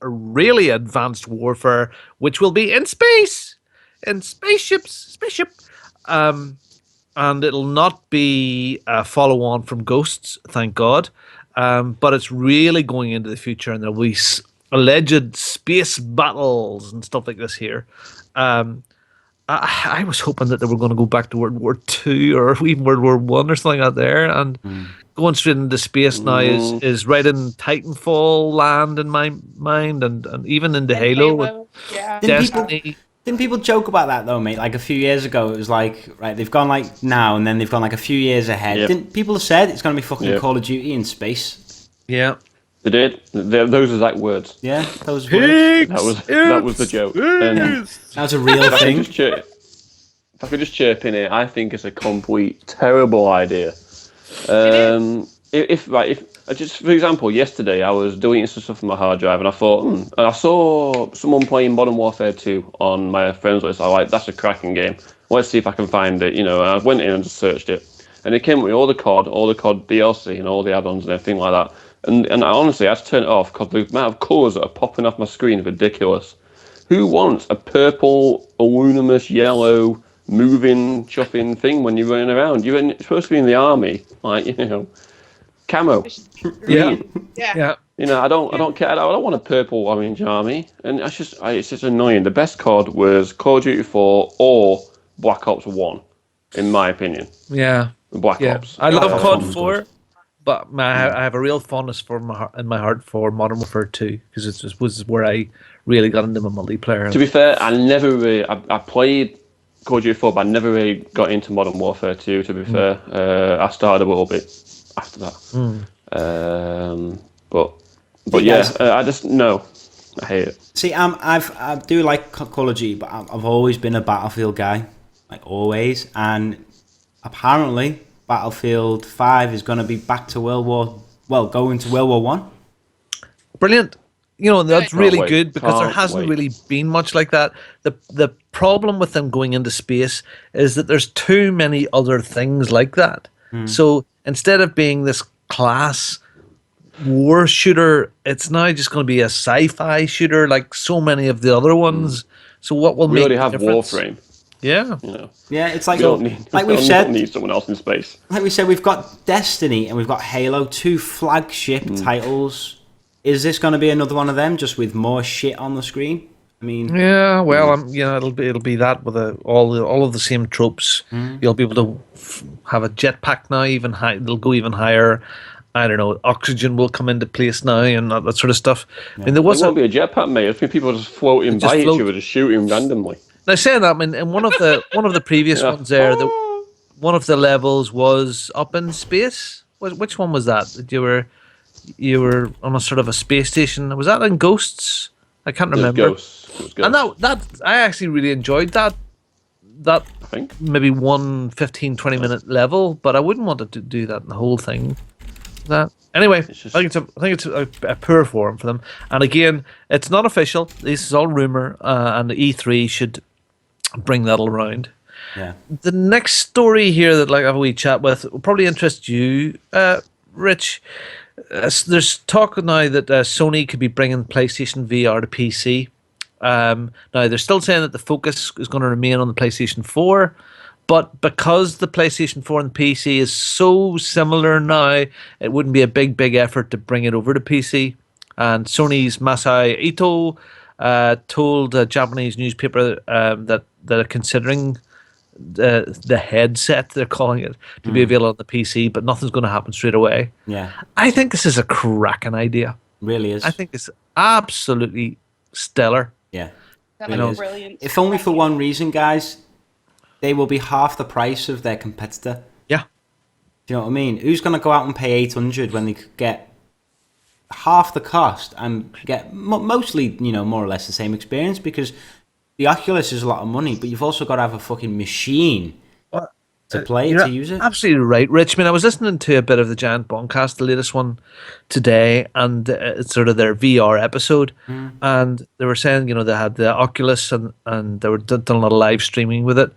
really advanced warfare, which will be in space. in spaceship. And it'll not be a follow-on from Ghosts, thank God. But it's really going into the future, and there'll be alleged space battles and stuff like this here. I was hoping that they were going to go back to World War II or even World War One or something out there, and going straight into space now is right in Titanfall land in my mind, and even into Halo. Yeah. Destiny. Didn't people joke about that though, mate? Like a few years ago, it was like, right, they've gone like now, and then they've gone like a few years ahead. Yep. Didn't people have said it's going to be fucking Yep. Call of Duty in space? Yeah. They did. Those exact words. Yeah, those words. That was the joke. And That was a real if thing. I could just chirp in here, I think it's a complete terrible idea. If just for example, yesterday I was deleting some stuff from my hard drive, and I thought, and I saw someone playing Modern Warfare 2 on my friends list. I was like, that's a cracking game. Let's see if I can find it. And I went in and just searched it, and it came with all the COD DLC, and all the add-ons and everything like that. And I honestly had to turn it off because the amount of colours that are popping off my screen is ridiculous. Who wants a purple, luminous, yellow, moving, chopping thing when you're running around? You're supposed to be in the army, camo. Yeah. Yeah. Yeah. I don't care. I don't want a purple, orange army, and it's just annoying. The best COD was Call of Duty 4 or Black Ops 1, in my opinion. Yeah. Black Yeah. Ops. I love Black COD Ops 4, but I have a real fondness in my heart for Modern Warfare 2 because it was where I really got into my multiplayer. To be fair, I never really. I played Call of Duty 4, but I never really got into Modern Warfare 2. To be fair, I started a little bit after that. But yeah, I just no, I hate it. See, I do like Call of Duty, but I've always been a Battlefield guy, like always. And apparently, Battlefield 5 is going to be back to going to World War One. Brilliant. That's Can't really wait. good because there Can't hasn't wait. really been much like that. The problem with them going into space is that there's too many other things like that. So instead of being this class war shooter, it's now just going to be a sci-fi shooter like so many of the other ones. So what will We make already the have difference? Warframe. Yeah. Yeah, it's like We don't need. like we we've don't said. need someone else in space. Like we said, we've got Destiny and we've got Halo, two flagship titles. Is this going to be another one of them, just with more shit on the screen? I mean, Yeah, well, it'll be that with all of the same tropes. You'll be able to have a jetpack now, even high. It'll go even higher. I don't know. Oxygen will come into place now, and that sort of stuff. I mean, there was It won't be a jetpack, mate. It's people just floating Just by float. each other, just shooting randomly. now saying that. I mean, in one of the previous Yeah. ones there, one of the levels was up in space. Which one was that? That you were on a sort of a space station. Was that in Ghosts? I can't It was remember. ghosts. It was ghosts. And that I actually really enjoyed that. That I think. maybe 15-20 minute level, but I wouldn't want to do that in the whole thing. That anyway, just- I think it's a poor form for them. And again, it's not official. This is all rumor, and the E3 should bring that all around. yeah. The next story here that I have a wee chat with will probably interest you, Rich. There's talk now that Sony could be bringing PlayStation VR to PC. Now they're still saying that the focus is going to remain on the PlayStation 4, but because the PlayStation 4 and the PC is so similar now, it wouldn't be a big effort to bring it over to PC. And Sony's Masai Ito told a Japanese newspaper that they're considering the headset, they're calling it, to be available on the PC, but nothing's going to happen straight away. Yeah, I think this is a cracking idea. really is. I think it's absolutely stellar. yeah. That Really was is. brilliant. If only for one reason, guys. They will be half the price of their competitor. Yeah. Do you know what I mean? Who's going to go out and pay 800 when they could get half the cost and get mostly, more or less the same experience? Because the Oculus is a lot of money, but you've also got to have a fucking machine to play You're to use it. absolutely right, Rich. I mean, I was listening to a bit of the Giant Bombcast, the latest one today, and it's sort of their VR episode. And they were saying, they had the Oculus and they were done a lot of live streaming with it.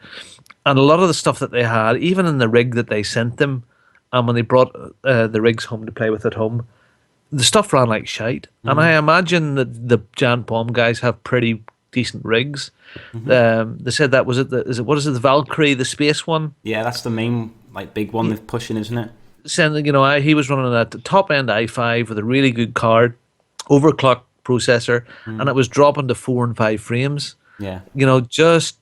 And a lot of the stuff that they had, even in the rig that they sent them, and when they brought the rigs home to play with at home, the stuff ran like shite. And I imagine that the Giant Bomb guys have pretty decent rigs. They said that was it. What is it? The Valkyrie, the space one. Yeah, that's the main big one they're pushing, isn't it? Saying he was running a top end i5 with a really good card, overclocked processor, and it was dropping to 4 and 5 frames. Yeah. Just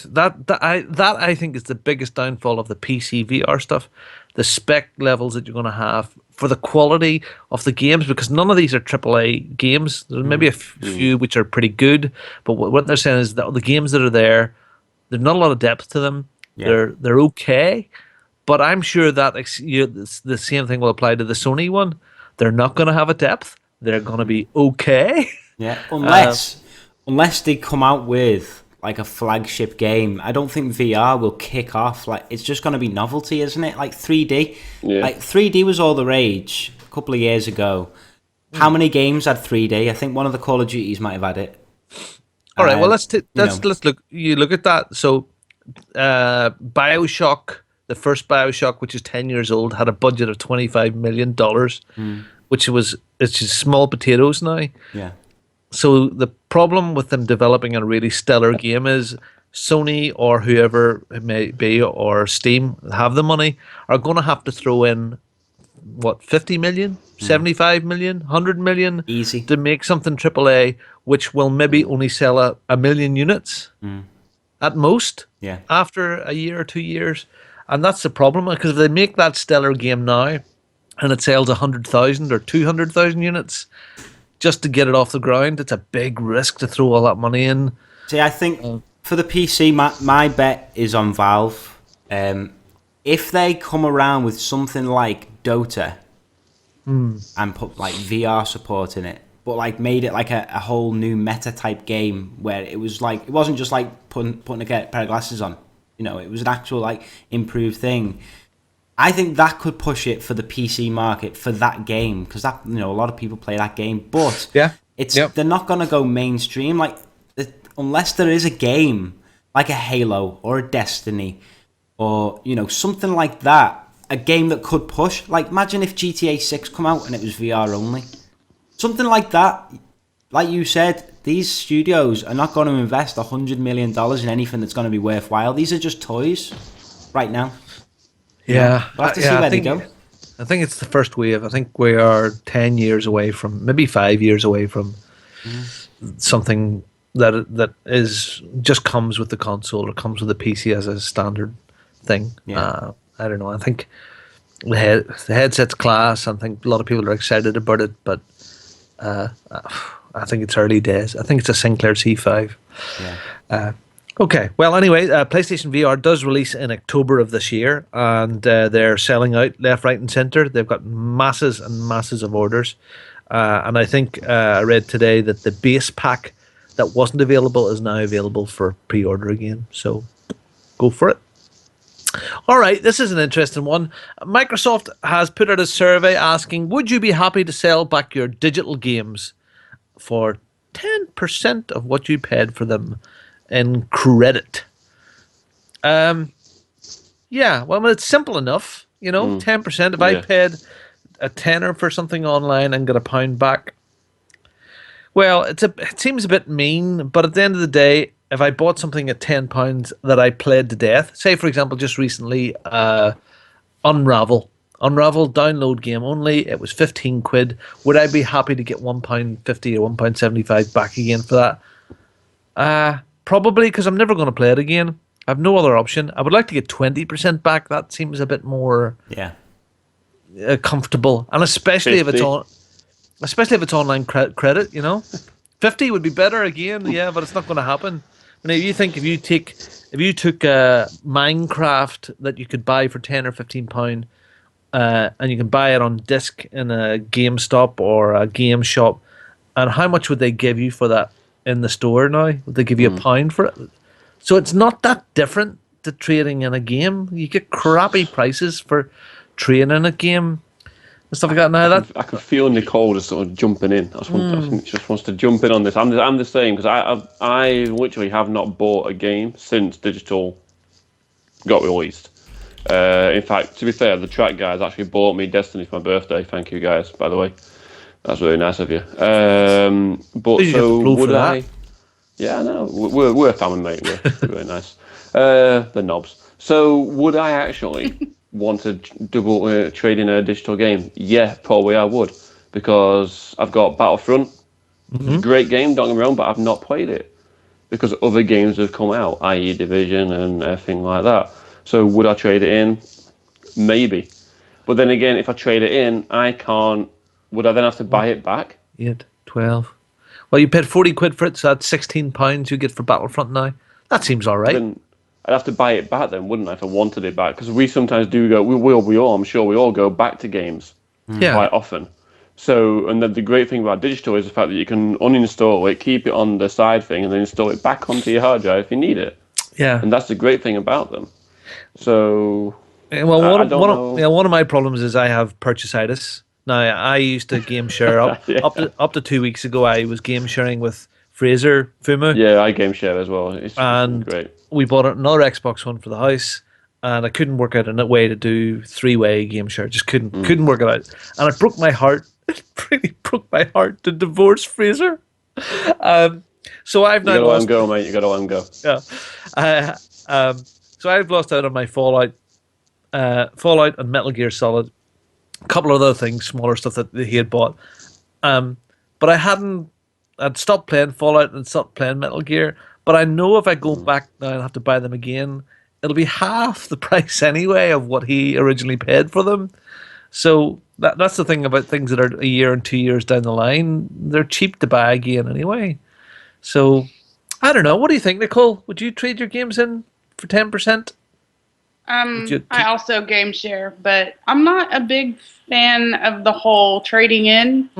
that I think is the biggest downfall of the PC VR stuff. The spec levels that you're going to have for the quality of the games, because none of these are AAA games. There's maybe a few which are pretty good, but what they're saying is that the games that are there's not a lot of depth to them. Yeah. They're okay, but I'm sure that the same thing will apply to the Sony one. They're not going to have a depth. They're going to be okay. Yeah, unless they come out with a flagship game, I don't think VR will kick off. It's just going to be novelty, isn't it? 3D. Yeah. 3D was all the rage a couple of years ago. How many games had 3D? I think one of the Call of Duties might have had it. All right. Well, let's look. You look at that. So, BioShock, the first BioShock, which is 10 years old, had a budget of $25 million, which is small potatoes now. Yeah. So the problem with them developing a really stellar game is Sony or whoever it may be, or Steam, have the money, are going to have to throw in, 50 million, 75 million, 100 million easy to make something AAA, which will maybe only sell a million units at most after a year or 2 years. And that's the problem, because if they make that stellar game now and it sells 100,000 or 200,000 units, just to get it off the ground, it's a big risk to throw all that money in. See, I think for the PC, my bet is on Valve. If they come around with something like Dota and put VR support in it, but made it a whole new meta type game where it was it wasn't just putting a pair of glasses on. It was an actual improved thing. I think that could push it for the PC market for that game, because that a lot of people play that game. But they're not going to go mainstream unless there is a game like a Halo or a Destiny or something like that, a game that could push. Imagine if GTA 6 come out and it was VR only, something like that. Like you said, these studios are not going to invest $100 million in anything that's going to be worthwhile. These are just toys right now. Yeah, we'll have to see where they go. I think it's the first wave. I think we are 10 years away from, maybe 5 years away from something that is just comes with the console or comes with the PC as a standard thing. Yeah. I don't know. I think the headset's class. I think a lot of people are excited about it, but I think it's early days. I think it's a Sinclair C5. Yeah. Okay, well, anyway, PlayStation VR does release in October of this year, and they're selling out left, right, and centre. They've got masses and masses of orders, and I think I read today that the base pack that wasn't available is now available for pre-order again, so go for it. All right, this is an interesting one. Microsoft has put out a survey asking, would you be happy to sell back your digital games for 10% of what you paid for them in credit? Yeah, well, it's simple enough, 10%. If I paid a tenner for something online and got £1 back, well, it seems a bit mean, but at the end of the day, if I bought something at £10 that I played to death, say for example, just recently, Unravel download game only, it was 15 quid. Would I be happy to get £1.50 or £1.75 back again for that? Probably, because I'm never going to play it again. I have no other option. I would like to get 20% back. That seems a bit more comfortable, and especially 50. If it's online credit. 50 would be better again. Yeah, but it's not going to happen. If you took Minecraft that you could buy for £10 or £15, and you can buy it on disc in a GameStop or a game shop, and how much would they give you for that in the store now? Would they give you £1 for it? So it's not that different to trading in a game. You get crappy prices for trading in a game and stuff like that. Now I can feel Nicole just sort of jumping in. I think she just wants to jump in on this. I'm the same, because I literally have not bought a game since digital got released. In fact, to be fair, the track guys actually bought me Destiny for my birthday. Thank you guys, by the way. That's really nice of you. But so would I? Yeah, no, we're a family, mate. We're really nice. The knobs. So, would I actually want to double trade in a digital game? Yeah, probably I would, because I've got Battlefront. It's a great game, don't get me wrong, but I've not played it because other games have come out, i.e., Division and everything like that. So, would I trade it in? Maybe. But then again, if I trade it in, I can't. Would I then have to buy it back? 8, 12. Well, you paid 40 quid for it, so that's £16 you get for Battlefront now. That seems all right. Then I'd have to buy it back then, wouldn't I, if I wanted it back? Because we sometimes do go, we all, I'm sure we all go back to games Yeah. quite often. So, and then the great thing about digital is the fact that you can uninstall it, keep it on the side thing, and then install it back onto your hard drive if you need it. Yeah. And that's the great thing about them. So, Yeah, well, I don't know. one of my problems is I have purchaseitis. Now, I used to game share Yeah. up to 2 weeks ago. I was game sharing with Fraser Fumu, Yeah, I game share as well. It's and great. we bought another Xbox One for the house, and I couldn't work out a way to do 3-way game share. Just couldn't work it out, and it broke my heart. It really broke my heart to divorce Fraser. So I've You now gotta let lost. them go, mate. You gotta let them go. Yeah. So I've lost out on my Fallout and Metal Gear Solid. A couple of other things, smaller stuff that he had bought. But I'd stopped playing Fallout and stopped playing Metal Gear. But I know if I go back now and have to buy them again, it'll be half the price anyway of what he originally paid for them. So that's the thing about things that are a year and 2 years down the line. They're cheap to buy again anyway. So I don't know. What do you think, Nicole? Would you trade your games in for 10%? I also game share, but I'm not a big fan of the whole trading in.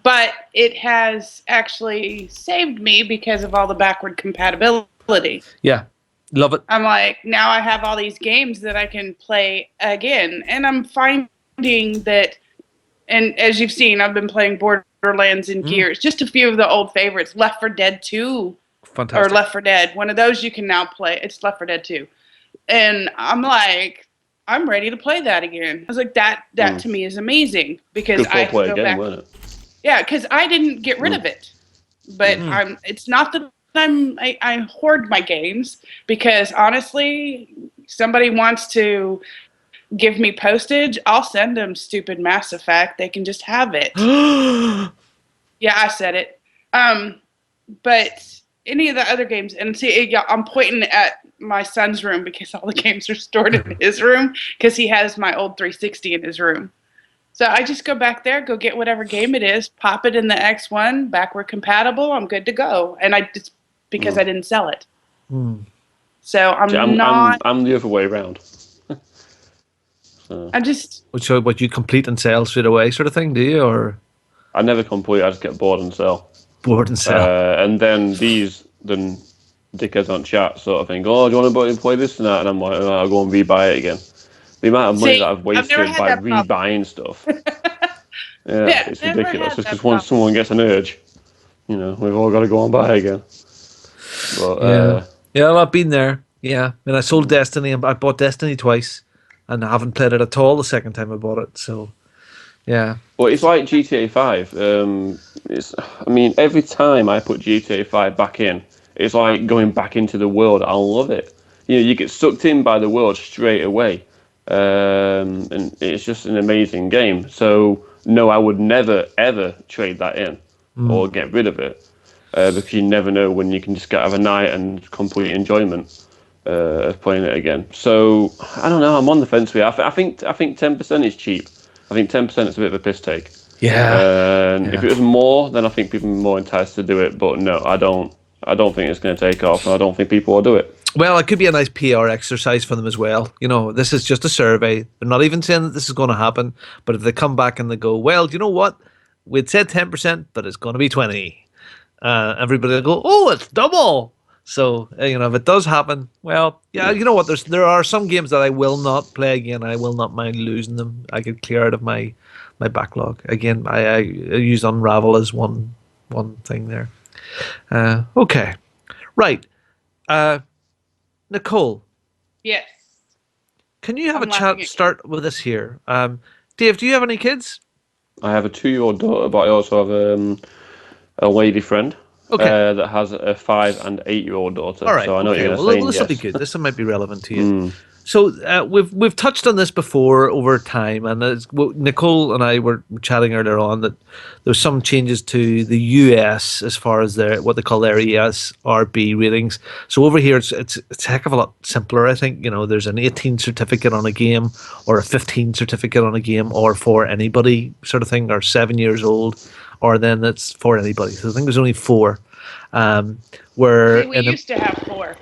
But it has actually saved me because of all the backward compatibility. Yeah, love it. I'm like, now I have all these games that I can play again. And I'm finding that, and as you've seen, I've been playing Borderlands and Gears, just a few of the old favorites. Left 4 Dead 2 Fantastic. or Left 4 Dead. One of those you can now play. It's Left 4 Dead 2. And I'm like, I'm ready to play that again. I was like, that to me is amazing because Good I have to play go game, back. wasn't it? Yeah, because I didn't get rid of it, but it's not that I hoard my games because honestly, somebody wants to give me postage, I'll send them stupid Mass Effect. They can just have it. Yeah, I said it. But any of the other games, and see, yeah, I'm pointing at my son's room because all the games are stored in his room because he has my old 360 in his room. So I just go back there, go get whatever game it is, pop it in the X1, backward compatible, I'm good to go. And I just because I didn't sell it. So I'm the other way around. I'm just. So what you complete and sell straight away, sort of thing, do you, or I never complete. I just get bored and sell. board and sell? And then then dickheads on chat sort of thing. Oh, do you want to play this and that? And I'm like, oh, I'll go and rebuy it again. The amount of money that I've wasted by rebuying stuff. Yeah, it's ridiculous. Just because once someone gets an urge, we've all got to go and buy again. But, yeah, well, I've been there. Yeah, and I sold Destiny, and I bought Destiny twice, and I haven't played it at all the second time I bought it. So, yeah. Well, it's like GTA 5. Every time I put GTA 5 back in, it's like going back into the world. I love it. You get sucked in by the world straight away. And it's just an amazing game. So, no, I would never, ever trade that in or get rid of it. Because you never know when you can just have a night and complete enjoyment of playing it again. So, I don't know. I'm on the fence with it. I think 10% is cheap. I think 10% is a bit of a piss take. Yeah. And if it was more, then I think people are more enticed to do it. But no, I don't think it's going to take off, and I don't think people will do it. Well, it could be a nice PR exercise for them as well. This is just a survey. They're not even saying that this is going to happen. But if they come back and they go, well, do you know what? We'd said 10%, but it's going to be 20. Everybody will go, oh, it's double. So, if it does happen, well, yeah, you know what? There are some games that I will not play again. I will not mind losing them. I could clear out of my backlog. Again, I use Unravel as one thing there. Okay. Right. Nicole. Yes. Can you have a chat start with us here? Dave, do you have any kids? I have a 2-year-old daughter, but I also have a lady friend. Okay. that has a 5 and 8-year-old daughter. All right. So I know okay. what you're Well, going to say. this will Yes. be good. This might be relevant to you. Mm. So we've touched on this before over time, and Nicole and I were chatting earlier on that there's some changes to the US as far as their what they call their ESRB ratings. So over here, it's a heck of a lot simpler. I think there's an 18 certificate on a game, or a 15 certificate on a game, or for anybody sort of thing, or 7 years old, or then it's for anybody. So I think there's only 4. Where See, we used to have 4.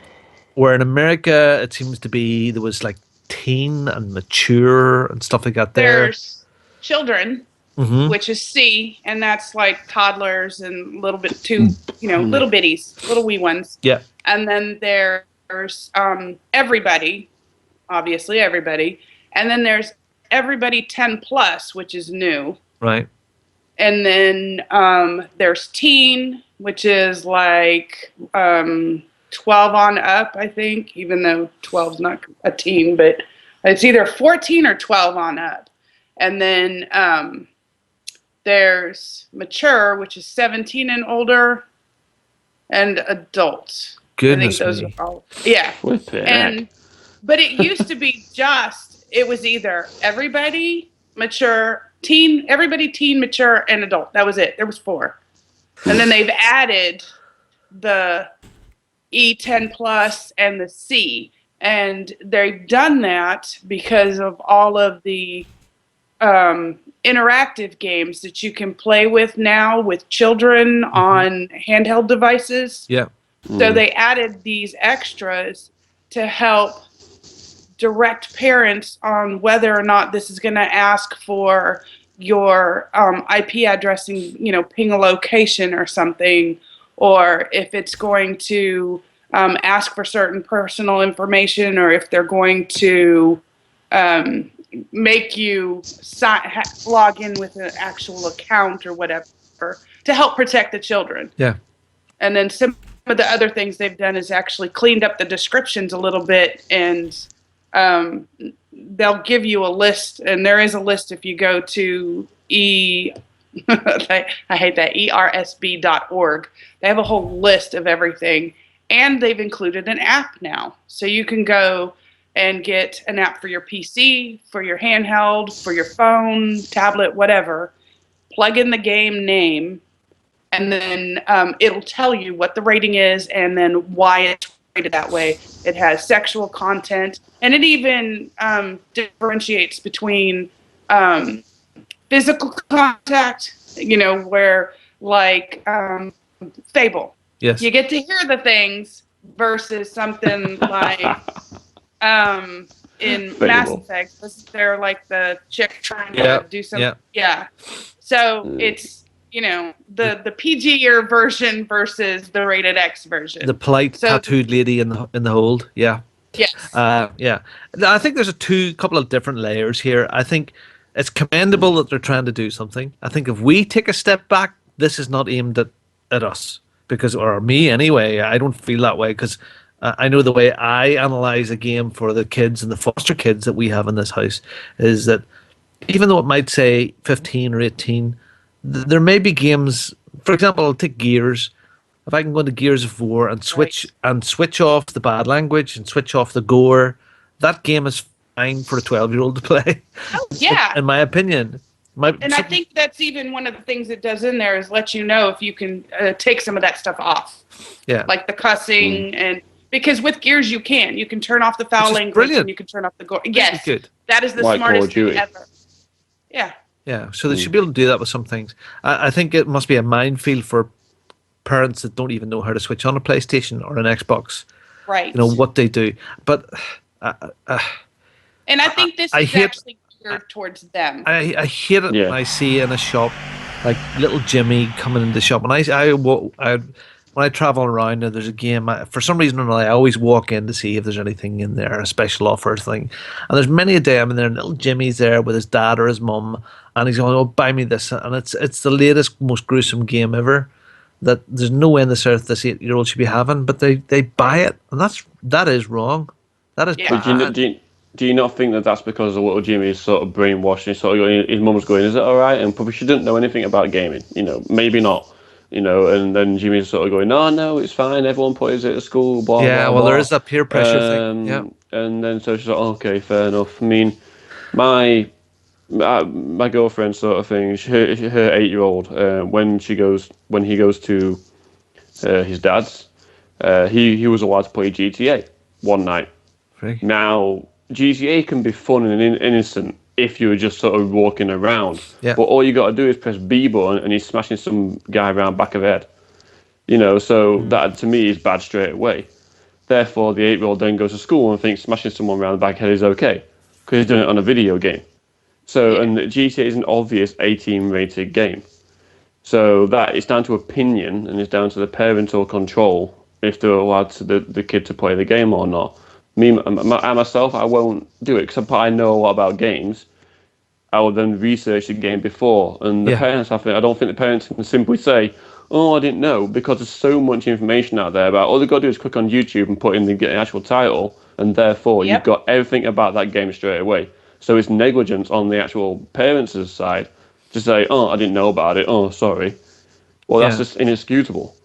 where in America it seems to be there was like teen and mature and stuff like that there. There's children, Mm-hmm. which is C, and that's like toddlers and little bit little bitties, little wee ones. Yeah. And then there's everybody, obviously everybody, and then there's everybody 10 plus, which is new. Right. And then there's teen, which is like 12 on up, I think, even though 12's not a teen, but it's either 14 or 12 on up. And then there's mature, which is 17 and older, and adult. Goodness I think those me. are all. Yeah. What the And heck? but it used to be it was either everybody mature, teen, everybody teen, mature, and adult. That was it. There was 4. And then they've added the E10 plus and the C. And they've done that because of all of the interactive games that you can play with now with children on handheld devices. Yeah. So they added these extras to help direct parents on whether or not this is going to ask for your IP addressing, ping a location or something, or if it's going to ask for certain personal information, or if they're going to make you log in with an actual account or whatever to help protect the children. Yeah. And then some of the other things they've done is actually cleaned up the descriptions a little bit, and they'll give you a list, and there is a list if you go to I hate that, ersb.org. They have a whole list of everything, and they've included an app now. So you can go and get an app for your PC, for your handheld, for your phone, tablet, whatever. Plug in the game name, and then it'll tell you what the rating is and then why it's rated that way. It has sexual content, and it even differentiates between physical contact, where like Fable. Yes. You get to hear the things versus something like in Fable. Mass Effect, they're like the chick trying to do something. Yeah. So it's the PG-er version versus the rated X version. The polite tattooed lady in the hold. Yeah. Yes. Yeah. I think there's a couple of different layers here. I think it's commendable that they're trying to do something. I think if we take a step back, this is not aimed at us, or me anyway. I don't feel that way because I know the way I analyze a game for the kids and the foster kids that we have in this house is that even though it might say 15 or 18, there may be games. For example, I'll take Gears. If I can go into Gears of War and switch off the bad language and switch off the gore, that game is fine for a 12-year-old to play. Oh, yeah. In my opinion. I think that's even one of the things it does in there is let you know if you can take some of that stuff off. Yeah. Like the cussing and because with Gears you can turn off the foul language brilliant. and you can turn off the gore. Yes. Good. That is the Like smartest Call of thing Duty. ever. Yeah. Yeah, so they should be able to do that with some things. I think it must be a minefield for parents that don't even know how to switch on a PlayStation or an Xbox. Right. What they do. But and I think this is actually geared towards them. I hate it when I see in a shop like little Jimmy coming into the shop. And when I travel around and there's a game, for some reason or another, I always walk in to see if there's anything in there, a special offer thing. And there's many a day I'm in there, and little Jimmy's there with his dad or his mum, and he's going, "Oh, buy me this!" And it's the latest, most gruesome game ever that there's no way in this earth this 8-year-old should be having, but they buy it, and that is wrong. That is bad. Do you not think that that's because the little Jimmy is sort of brainwashed and sort of his mum's going, "Is it all right?" And probably she didn't know anything about gaming. Maybe not. you know, and then Jimmy's sort of going, no, it's fine, everyone plays it at school, blah, Yeah, blah, well, blah. there is that peer pressure thing. Yeah. And then so she's like, okay, fair enough. I mean, my girlfriend sort of thing, her 8-year-old, when he goes to his dad's, he was allowed to play GTA one night. Freak. Now, GTA can be fun and innocent if you were just sort of walking around. Yeah. But all you got to do is press B button and he's smashing some guy around back of the head. You know, so that to me is bad straight away. Therefore, the 8-year-old then goes to school and thinks smashing someone around the back of the head is okay because he's doing it on a video game. So, and GTA is an obvious 18-rated game. So that it's down to opinion and it's down to the parental control if they're allowed to the kid to play the game or not. Myself, I won't do it because I know a lot about games. I will then research the game before, and the parents I don't think the parents can simply say, "Oh, I didn't know," because there's so much information out there about. All they've got to do is click on YouTube and put in the actual title, and therefore you've got everything about that game straight away. So it's negligence on the actual parents' side to say, "Oh, I didn't know about it. Oh, sorry." Well, that's just inexcusable.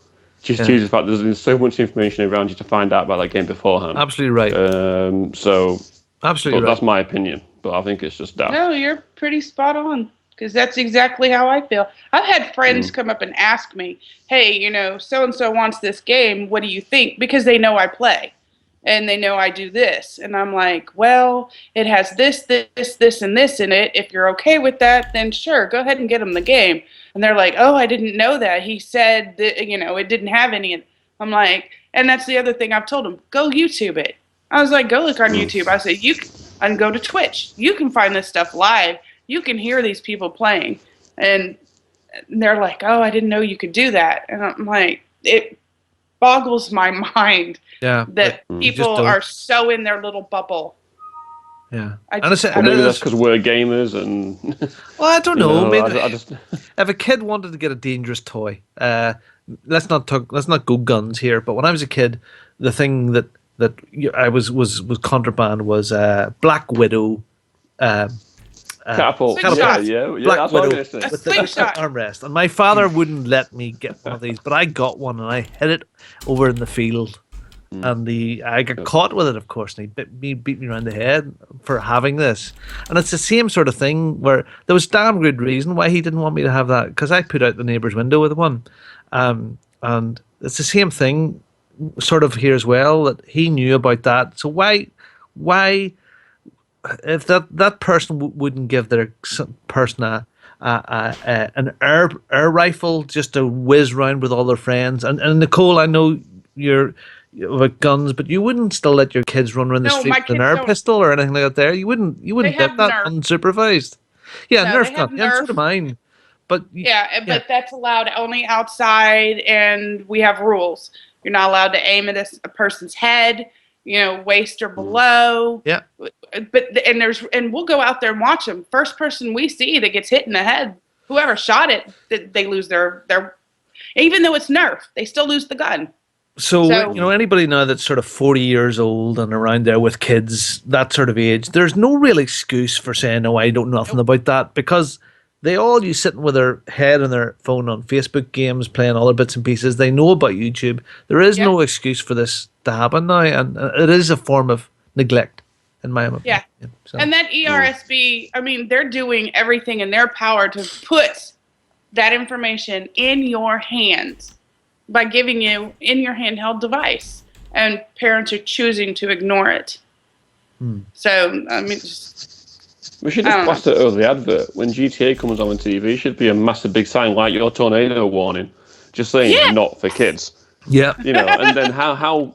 Just due to the fact that there's so much information around you to find out about that game beforehand. Absolutely right. Absolutely right. That's my opinion, but I think it's just daft. No, you're pretty spot on, because that's exactly how I feel. I've had friends come up and ask me, hey, you know, so-and-so wants this game. What do you think? Because they know I play. And they know I do this. And I'm like, well, it has this, and this in it. If you're okay with that, then sure, go ahead and get them the game. And they're like, oh, I didn't know that. He said that, you know, it didn't have any. I'm like, and that's the other thing I've told them, go YouTube it. I was like, go look on YouTube. I said, and go to Twitch. You can find this stuff live. You can hear these people playing. And they're like, oh, I didn't know you could do that. And I'm like, it boggles my mind that people are so in their little bubble. Yeah. Maybe that's because we're gamers and... Well, I don't know. I just... If a kid wanted to get a dangerous toy, let's not go guns here, but when I was a kid, the thing that I was contraband was Black Widow... Catapult. Yeah, Black that's Widow what I with the armrest. And my father wouldn't let me get one of these, but I got one and I hid it over in the field. And I got caught with it, of course, and he beat me around the head for having this. And it's the same sort of thing where there was damn good reason why he didn't want me to have that, because I put out the neighbour's window with one. And it's the same thing sort of here as well, that he knew about that. So why if that person wouldn't give their person an air rifle just to whiz around with all their friends, and Nicole, I know you're about guns, but you wouldn't still let your kids run around the street with an air pistol or anything like that there? You wouldn't get that unsupervised. Yeah, no, Nerf gun. Yeah, so do mine. But but that's allowed only outside, and we have rules. You're not allowed to aim at a person's head, you know, waist or below. Yeah. And we'll go out there and watch them. First person we see that gets hit in the head, whoever shot it, they lose their even though it's Nerf, they still lose the gun. So, you know, anybody now that's sort of 40 years old and around there with kids, that sort of age, there's no real excuse for saying, no, I don't know nothing about that, because they all you sitting with their head on their phone on Facebook games, playing other bits and pieces. They know about YouTube. There is no excuse for this to happen now, and it is a form of neglect, in my opinion. Yeah. So. And that ERSB, I mean, they're doing everything in their power to put that information in your hands by giving you in your handheld device, and parents are choosing to ignore it. So, I mean, we should just blast it over the advert. When GTA comes on TV, should be a massive big sign like your tornado warning, just saying not for kids. Yeah. You know, and then how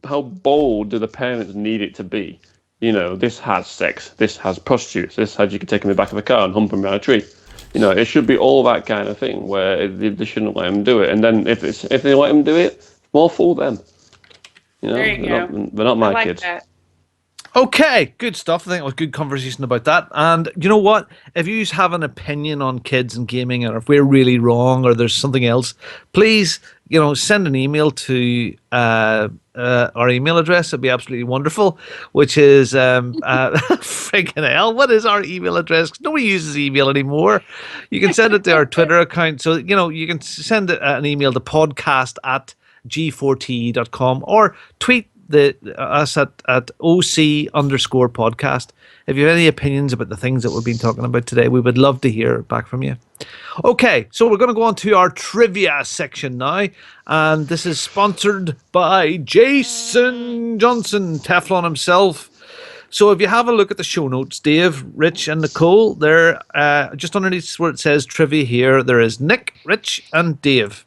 bold do the parents need it to be? You know, this has sex, this has prostitutes, this has you can take them in the back of a car and hump them around a tree. You know, it should be all that kind of thing where they shouldn't let them do it. And then if they let them do it, more fool them. You know, they're not my kids. That. Okay, good stuff. I think it was good conversation about that. And you know what? If you have an opinion on kids and gaming, or if we're really wrong or there's something else, please send an email to our email address. It'd be absolutely wonderful, which is freaking hell. What is our email address? Nobody uses email anymore. You can send it to our Twitter account. So, you can send an email to podcast@g4te.com or tweet us at OC_podcast. If you have any opinions about the things that we've been talking about today, we would love to hear back from you. Okay, so we're going to go on to our trivia section now, and this is sponsored by Jason Johnson, Teflon himself. So if you have a look at the show notes, Dave, Rich, and Nicole, there, just underneath where it says trivia here, there is Nick, Rich, and Dave.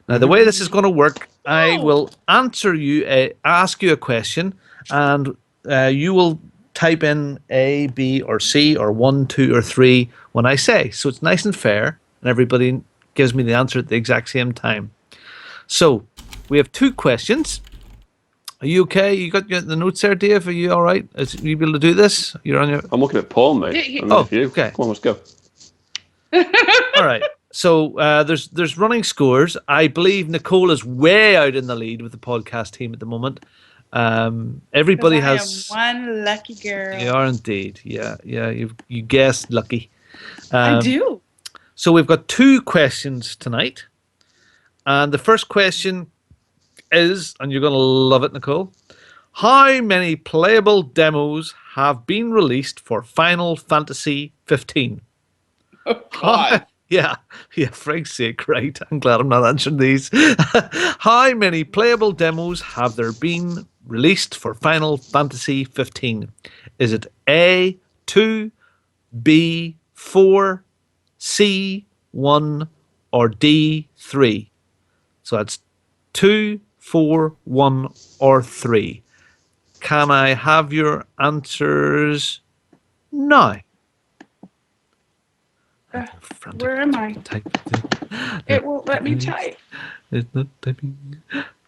Now, the way this is going to work, I will ask you a question, and you will type in A, B, or C, or 1, 2, or 3 when I say. So it's nice and fair, and everybody gives me the answer at the exact same time. So we have 2 questions. Are you okay? You got the notes there, Dave? Are you all right? Are you able to do this? You're on your... I'm looking at Paul, mate. I'm with you. Okay. Come on, let's go. All right. So there's running scores. I believe Nicole is way out in the lead with the podcast team at the moment. Everybody has one lucky girl. You are indeed. Yeah. You guessed lucky. I do. So we've got 2 questions tonight, and the first question is, and you're going to love it, Nicole. How many playable demos have been released for Final Fantasy 15? Oh, God. Yeah, for Frank's sake, right? I'm glad I'm not answering these. How many playable demos have there been released for Final Fantasy 15? Is it A, 2, B, 4, C, 1, or D, 3? So that's 2, 4, 1, or 3. Can I have your answers now? Where am I? It won't let me type. It's not typing.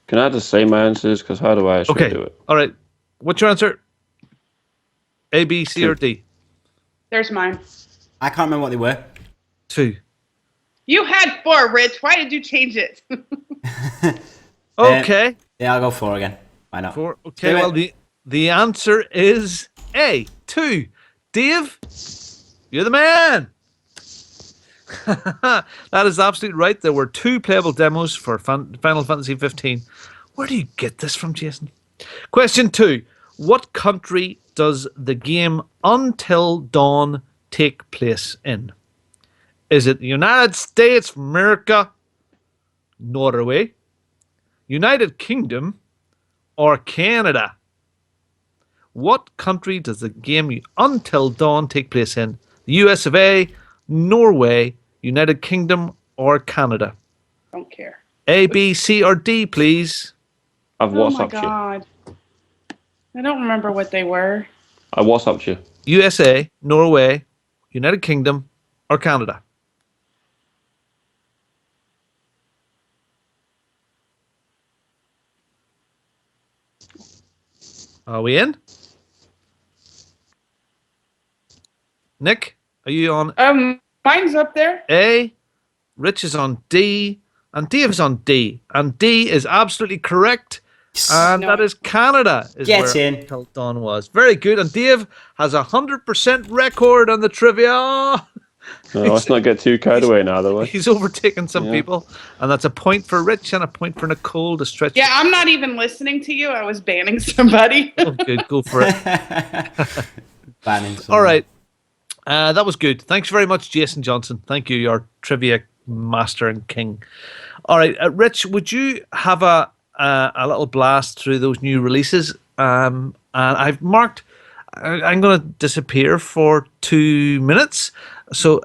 Can I just say my answers? Because how do I actually do it? All right. What's your answer? A, B, C, or D? There's mine. I can't remember what they were. 2. You had 4, Rich. Why did you change it? Okay. Yeah, I'll go 4 again. Why not? 4. Okay. Well, the answer is A, 2. Dave, you're the man. That is absolutely right. There were 2 playable demos for Final Fantasy 15. Where do you get this from, Jason? Question 2. What country does the game Until Dawn take place in? Is it the United States of America, Norway, United Kingdom, or Canada? What country does the game Until Dawn take place in? The US of A, Norway, United Kingdom, or Canada? Don't care. A, B, C, or D, please. I've Oh my WhatsApped you. God. I don't remember what they were. I WhatsApped you. USA, Norway, United Kingdom, or Canada? Are we in? Nick, are you on Mine's up there. A? Rich is on D, and Dave's on D. And D is absolutely correct. And that is Canada. Get in. Until Dawn was. Very good. And Dave has 100% record on the trivia. No, let's not get too carried away now, though. He's overtaken some people. And that's a point for Rich and a point for Nicole to stretch. Yeah, I'm not even listening to you. I was banning somebody. Oh, good. Go for it. Banning someone. All right. That was good. Thanks very much, Jason Johnson. Thank you, your trivia master and king. All right, Rich, would you have a little blast through those new releases? And I've marked. I'm going to disappear for 2 minutes. So,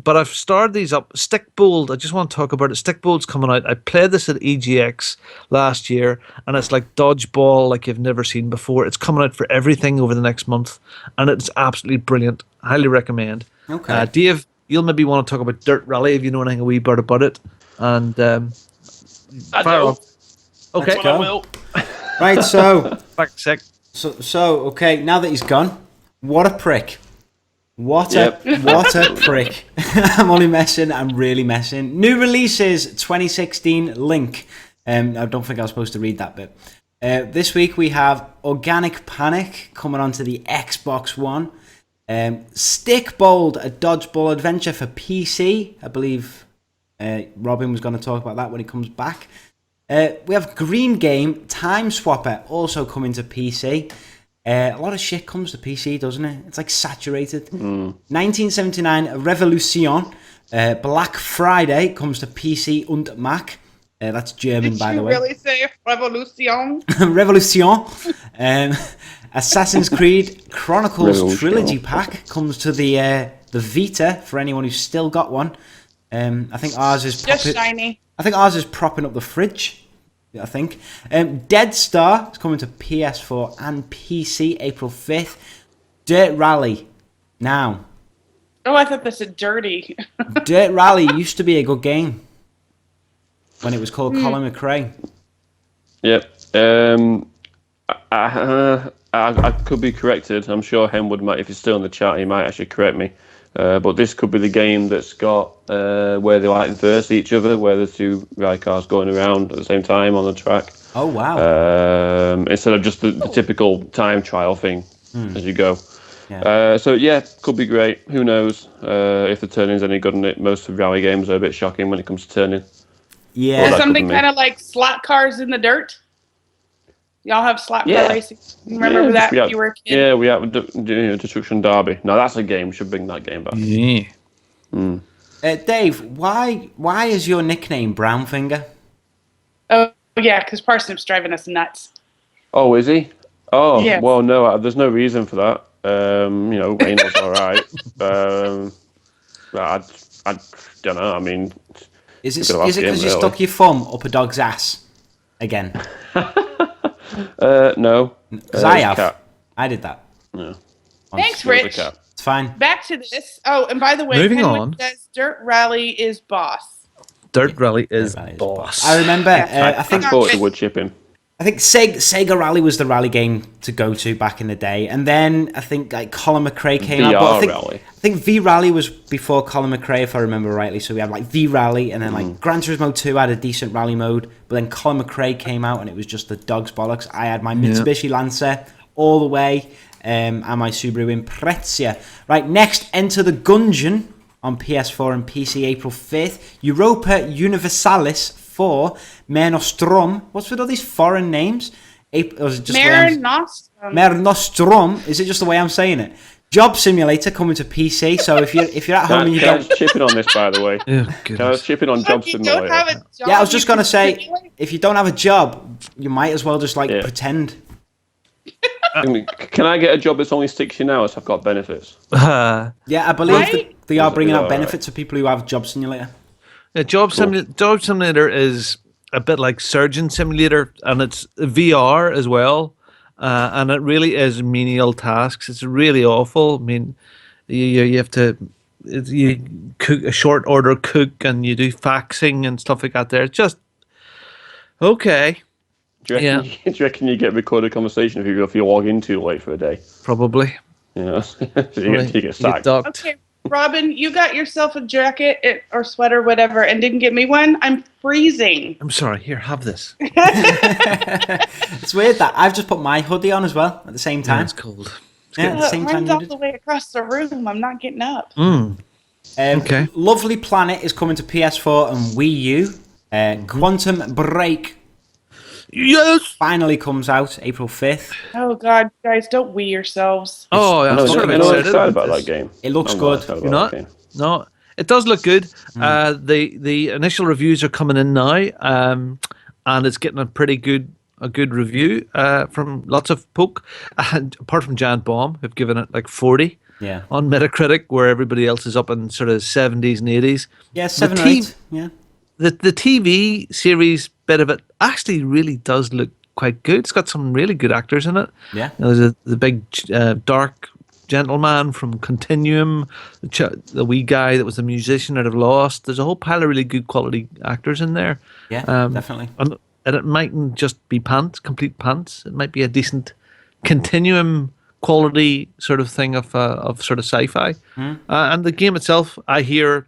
but I've started these up. Stickbold, I just want to talk about it. Stickbold's coming out. I played this at EGX last year, and it's like dodgeball like you've never seen before. It's coming out for everything over the next month, and it's absolutely brilliant. Highly recommend. Okay. Dave, you'll maybe want to talk about Dirt Rally if you know anything a wee bit about it. And I fire do. off. Okay. Let's go. Right, so Back a sec. okay, now that he's gone, what a prick. What Yep. what a prick. I'm only messing. I'm really messing. New releases 2016 Link. I don't think I was supposed to read that bit. This week we have Organic Panic coming onto the Xbox One. Stick Bold, a dodgeball adventure for PC. I believe Robin was going to talk about that when he comes back. We have Green Game Time Swapper also coming to PC. A lot of shit comes to PC, doesn't it? It's like saturated. 1979 Revolution. Black Friday comes to PC und Mac. That's German, by the way. Did you really say Revolution? Revolution. Assassin's Creed Chronicles Revolution. Trilogy Pack comes to the Vita for anyone who's still got one. I think ours is Just shiny. I think ours is propping up the fridge. I think. Dead Star is coming to PS4 and PC April 5th. Dirt Rally. Now, Oh, I thought this said dirty. Dirt Rally used to be a good game when it was called Colin McRae. Yep. I could be corrected. I'm sure Henwood might, if he's still in the chat, he might actually correct me. But this could be the game that's got where they like verse each other, where the two rally cars going around at the same time on the track. Oh, wow. Instead of just the typical time trial thing as you go. Yeah. So yeah, could be great. Who knows if the turning's any good in it? Most of rally games are a bit shocking when it comes to turning. Yeah. Well, that Something could be me. kind of like slot cars in the dirt. Y'all have slot car Yeah. racing. Remember that when you were a kid? Yeah, we have Destruction Derby. Now that's a game. We should bring that game back. Yeah. Dave, why is your nickname Brownfinger? Oh, yeah, because Parsnip's driving us nuts. Oh, is he? Oh, Yes. well, no, there's no reason for that. Anal's all right. I don't know. I mean, Is it You're gonna because ask him, you really. stuck your thumb up a dog's ass again? no. Because I it's a have. cat. I did that. Yeah. Thanks, It was a Rich. cat. It's fine. Back to this. Oh, and by the way, Moving Penwood on. says Dirt Rally is boss. Dirt Rally is Rally is boss. I remember. I I think thought it would chip him. Sega Rally was the rally game to go to back in the day, and then I think like Colin McRae came out. But Rally. I think V Rally was before Colin McRae, if I remember rightly. So we had like V Rally, and then like Gran Turismo 2 had a decent rally mode, but then Colin McRae came out, and it was just the dog's bollocks. I had my Mitsubishi Lancer all the way, and my Subaru Impreza. Right, next, Enter the Gungeon on PS4 and PC April 5th. Europa Universalis 4, Mare Nostrum. What's with all these foreign names? Or is it just the way Mare I'm- Nostrum. Mare Nostrum. Is it just the way I'm saying it? Job Simulator coming to PC. So if you're at home and you Can I don't, chip in on this, by the way? Oh, Can I goodness. chip in on Look, Job you Simulator? don't have a job, yeah, I was just you gonna can say, simulate. if you don't have a job, you might as well just like Yeah. pretend. Can I get a job that's only 16 hours? I've got benefits. Yeah, I believe Right? that they are bringing out Alright. benefits for people who have Job Simulator. Yeah, Job Simulator is a bit like Surgeon Simulator, and it's VR as well, and it really is menial tasks. It's really awful. I mean, you have to you cook a short order cook, and you do faxing and stuff like that. There, it's just okay, Do you reckon you get recorded conversation if you log in too late for a day? probably. You know, so you get sacked. docked. Okay, Robin, you got yourself a jacket or sweater, whatever, and didn't get me one. I'm freezing. I'm sorry. Here, have this. It's weird that I've just put my hoodie on as well at the same Yeah, time. it's cold. Yeah, at the same time Mine's you all did. the way across the room. I'm not getting up. Okay. Lovely Planet is coming to PS4 and Wii U. Quantum Break Yes. finally comes out April 5th. Oh God, guys, don't wee yourselves. Oh, I I'm know, sort of I'm not excited excited about this. that game. It looks I'm good. excited You're about not? that game. No, it does look good. The initial reviews are coming in now, and it's getting a good review from lots of folk. And apart from Giant Bomb, who've given it like 40 Yeah. on Metacritic, where everybody else is up in sort of 70s and 80s. Yeah, 7 or The 8. Yeah. The TV series bit of it actually really does look quite good. It's got some really good actors in it. Yeah. There's the big dark gentleman from Continuum, the wee guy that was a musician out of Lost. There's a whole pile of really good quality actors in there. Yeah, definitely. And it mightn't just be complete pants. It might be a decent Continuum quality sort of thing of sort of sci-fi. And the game itself, I hear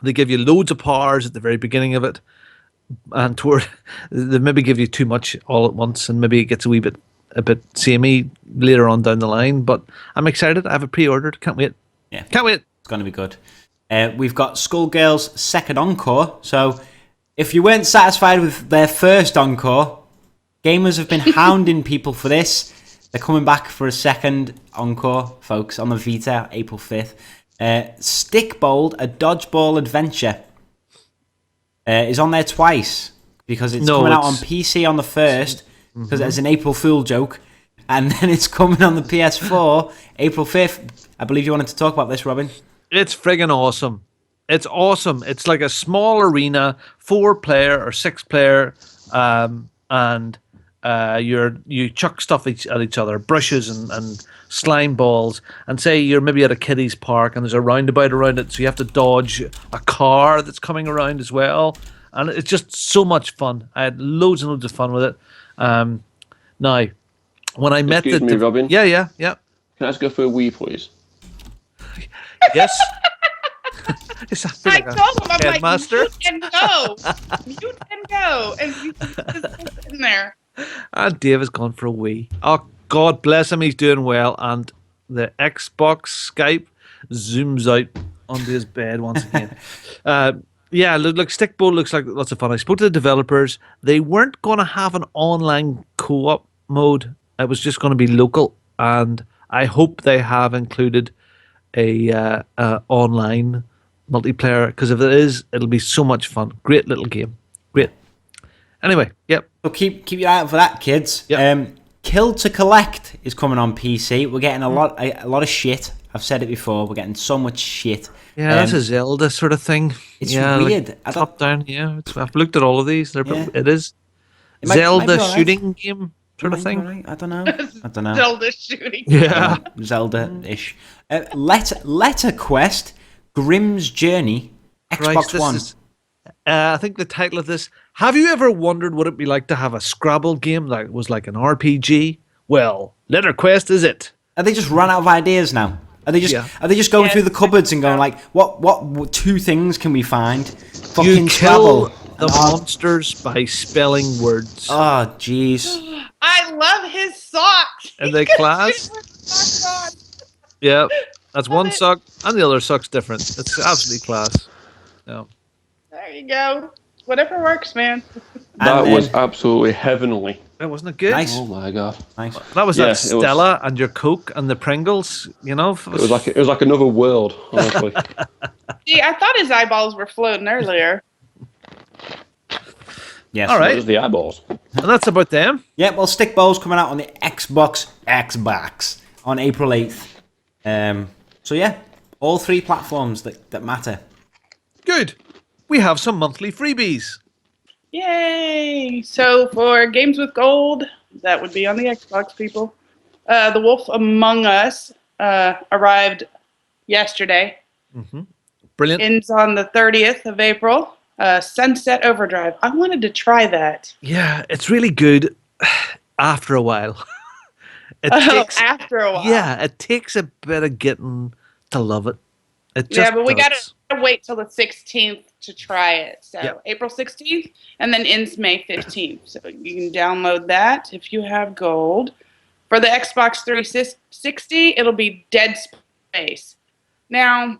they give you loads of powers at the very beginning of it, and toward they maybe give you too much all at once, and maybe it gets a bit samey later on down the line. But I'm excited. I have it pre-ordered. Can't wait. Yeah, Can't wait. it's going to be good. We've got Skullgirls' second encore. So if you weren't satisfied with their first encore, gamers have been hounding people for this. They're coming back for a second encore, folks, on the Vita, April 5th. Stickbold, a dodgeball adventure, is on there twice because it's coming out on PC on the 1st, because it's an April Fool joke, and then it's coming on the PS4 April 5th. I believe you wanted to talk about this, Robin. It's friggin' awesome. It's awesome. It's like a small arena, 4-player or 6-player, and you chuck stuff at each other, brushes and slime balls, and say you're maybe at a kiddies park and there's a roundabout around it, so you have to dodge a car that's coming around as well, and it's just so much fun. I had loads and loads of fun with it. Now, when I met Excuse me, Robin. Yeah. Can I just go for a wee, please? Yes. I told him, I'm headmaster? like, you can go. You can go. And you just sit in there. And Dave has gone for a wee. Oh, God bless him. He's doing well. And the Xbox Skype zooms out onto his bed once again. Yeah, look, Stickbowl looks like lots of fun. I spoke to the developers. They weren't going to have an online co-op mode. It was just going to be local. And I hope they have included a online multiplayer, because if it is, it'll be so much fun. Great little game. Great. Anyway, yep. So keep your eye out for that, kids. Yep. Kill to Collect is coming on PC. We're getting a lot of shit. I've said it before. We're getting so much shit. Yeah, that's a Zelda sort of thing. It's yeah, weird. Like top down. Yeah, I've looked at all of these. Yeah. It is It might Zelda be all right. shooting game sort of thing. Right. I don't know. Zelda shooting. Yeah. Zelda-ish. Letter Quest, Grimm's Journey, Xbox Christ, this One. is- I think the title of this. Have you ever wondered what it'd be like to have a Scrabble game that was like an RPG? Well, Letter Quest is it. Are they just run out of ideas now? Are they just Yeah. going Yes. through the cupboards and going like, what 2 things can we find? You Fucking kill Scrabble. the monsters by spelling words. Oh, jeez. I love his socks. Are they class? Socks Yeah, that's one it. sock, and the other sock's different. It's absolutely class. Yeah. on. There you go. Whatever works, man. That And was then- absolutely heavenly. Wasn't it good? Nice. Oh my god. Nice. That was Yeah, that it was- Stella and your Coke and the Pringles, you know? It was like another world, honestly. See, I thought his eyeballs were floating earlier. Yes. All That right. was the eyeballs. And that's about them. Yeah, well, Stickball's coming out on the Xbox on April 8th. So yeah, all 3 platforms that matter. Good. We have some monthly freebies. Yay! So for Games with Gold, that would be on the Xbox, people. The Wolf Among Us arrived yesterday. Brilliant. Ends on the 30th of April. Sunset Overdrive. I wanted to try that. Yeah, it's really good after a while. It takes, After a while. yeah, it takes a bit of getting to love it. It just Yeah, but we does. gotta wait till the 16th to try it. So Yep. April 16th, and then ends May 15th. So you can download that if you have gold. For the Xbox 360, it'll be Dead Space. Now,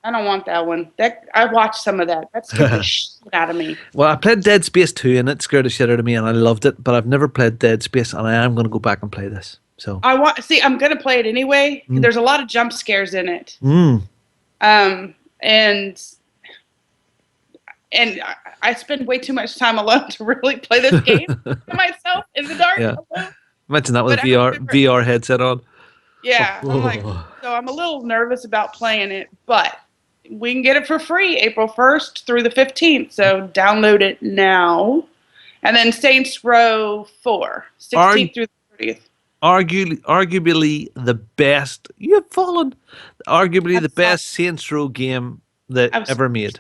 I don't want that one. I watched some of that. That scared the shit out of me. Well, I played Dead Space 2 and it scared the shit out of me and I loved it, but I've never played Dead Space and I am going to go back and play this. So, I'm gonna play it anyway. There's a lot of jump scares in it. And I spend way too much time alone to really play this game by myself in the dark. Yeah. alone. Imagine that with But a I remember- VR headset on. Yeah, I'm like, so I'm a little nervous about playing it, but we can get it for free April 1st through the 15th. So download it now. And then Saints Row 4, 16th through the 30th. Arguably the best. You've fallen. Arguably the I'm best Saints Row game that I'm ever made.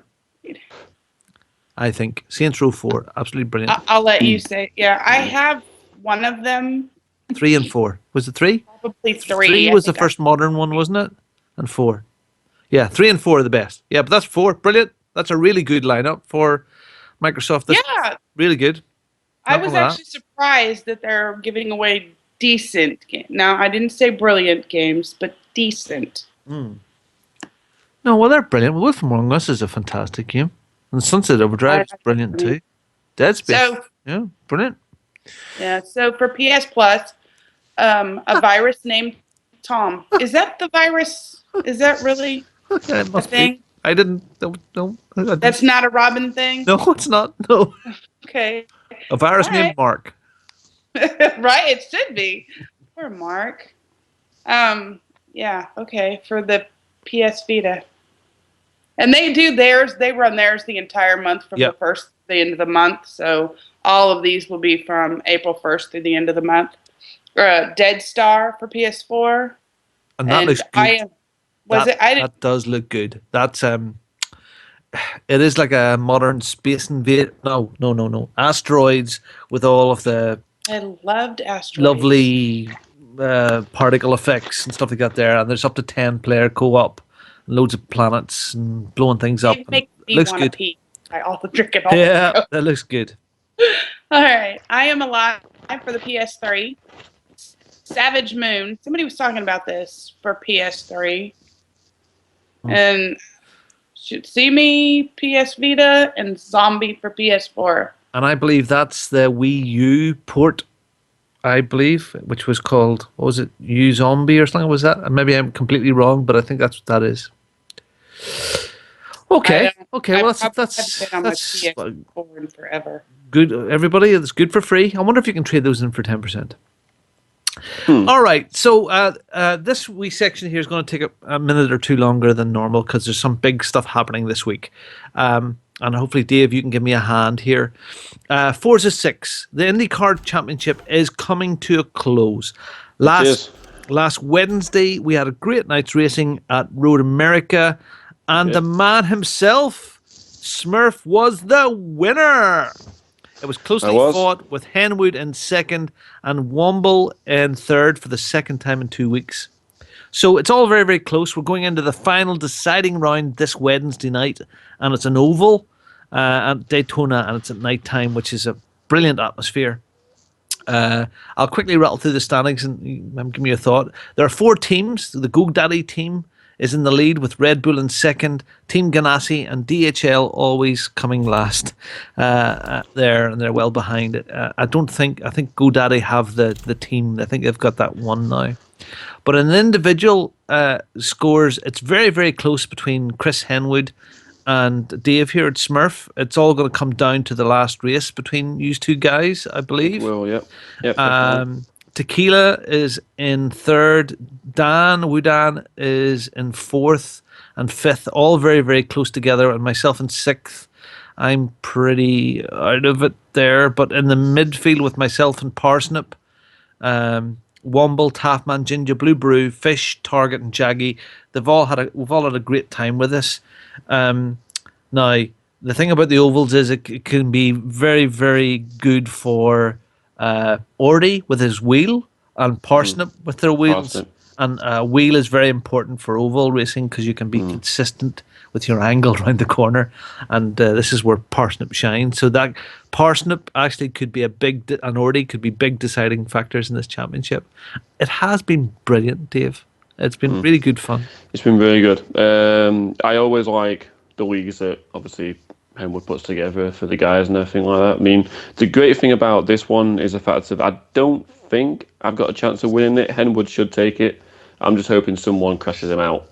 I think Saints Row 4, absolutely brilliant. I'll let you say. Yeah, I have one of them 3 and 4. Was it 3? Probably 3. 3 I was the think first modern one, wasn't it? And 4. Yeah, 3 and 4 are the best. Yeah, but that's 4. Brilliant. That's a really good lineup for Microsoft. That's Yeah, really good. I Not was wrong with actually surprised that they're giving away decent games. Now, I didn't say brilliant games, but decent. No, well, they're brilliant. Wolf Among Us is a fantastic game. And Sunset Overdrive is brilliant too. Dead Space. So, Yeah, brilliant. yeah, so for PS Plus, a virus named Tom. Is that the virus? Is that really Yeah, it a must be. thing? I didn't. No. That's not a Robin thing? No, it's not. No. Okay. A virus All named right. Mark. Right, it should be. Poor Mark. Yeah, okay, for the PS Vita. And they do theirs, they run theirs the entire month from Yep. the 1st to the end of the month. So all of these will be from April 1st through the end of the month. Dead Star for PS4. And that looks good. That does look good. That's it is like a modern space invade. No. Asteroids with all of the I loved Asteroids. lovely particle effects and stuff like that there. And there's up to 10-player co-op, loads of planets and blowing things up. It makes me looks want to good. pee. I also drink it all. Yeah, that looks good. All right. I Am Alive for the PS3. Savage Moon. Somebody was talking about this for PS3. And Shoot See Me, PS Vita, and Zombie for PS4. And I believe that's the Wii U port, I believe, which was called, what was it, U Zombie or something? Was that? Maybe I'm completely wrong, but I think that's what that is. Okay. Well, that's been on my PS4 in forever. good. Everybody, it's good for free. I wonder if you can trade those in for 10%. All right. So this wee section here is going to take a minute or two longer than normal because there's some big stuff happening this week. And hopefully, Dave, you can give me a hand here. Forza 6, the IndyCar Championship is coming to a close. Last Wednesday, we had a great night's racing at Road America, and the man himself, Smurf, was the winner. It was closely fought with Henwood in second and Womble in third for the second time in 2 weeks. So it's all very, very close. We're going into the final deciding round this Wednesday night, and it's an oval at Daytona, and it's at night time, which is a brilliant atmosphere. I'll quickly rattle through the standings and give me a thought. There are 4 teams. The GoDaddy team is in the lead with Red Bull in second, Team Ganassi and DHL always coming last there, and they're well behind it. I think GoDaddy have the team. I think they've got that one now. But in individual scores, it's very, very close between Chris Henwood and Dave here at Smurf. It's all going to come down to the last race between you two guys, I believe. Well, yep. Tequila is in third. Wudan is in fourth and fifth, all very, very close together, and myself in sixth. I'm pretty out of it there, but in the midfield with myself and Parsnip, Womble, Taffman, Ginger, Blue Brew, Fish, Target, and Jaggy, we've all had a great time with this. Now, the thing about the ovals is it can be very, very good for Ordy with his wheel and Parsnip with their wheels. Parsnip. And wheel is very important for oval racing because you can be consistent with your angle around the corner, and this is where Parsnip shines. So that Parsnip actually could be and Ordy could be big deciding factors in this championship. It has been brilliant, Dave. It's been really good fun. It's been very good. I always like the leagues that obviously Henwood puts together for the guys and everything like that. I mean, the great thing about this one is the fact that I don't think I've got a chance of winning it. Henwood should take it. I'm just hoping someone crashes him out,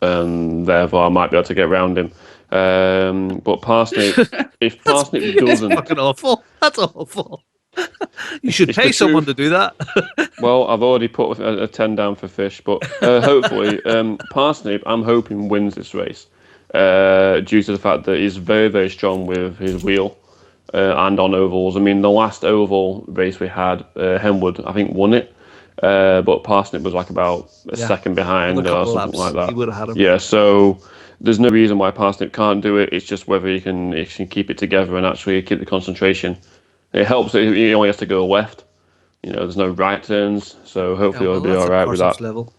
and therefore I might be able to get around him. But Parsnip, if Parsnip doesn't... That's fucking awful. That's awful. You should pay someone to do that. Well, I've already put a 10 down for Fish, but hopefully Parsnip, I'm hoping, wins this race due to the fact that he's very, very strong with his wheel and on ovals. I mean, the last oval race we had, Henwood, I think, won it. But Parsnip was like about a second behind or something like that. He would have had him. Yeah, so there's no reason why Parsnip can't do it. It's just whether he can keep it together and actually keep the concentration. It helps that he only has to go left, there's no right turns, so hopefully well, it'll be that's all at right with Parsons that. level.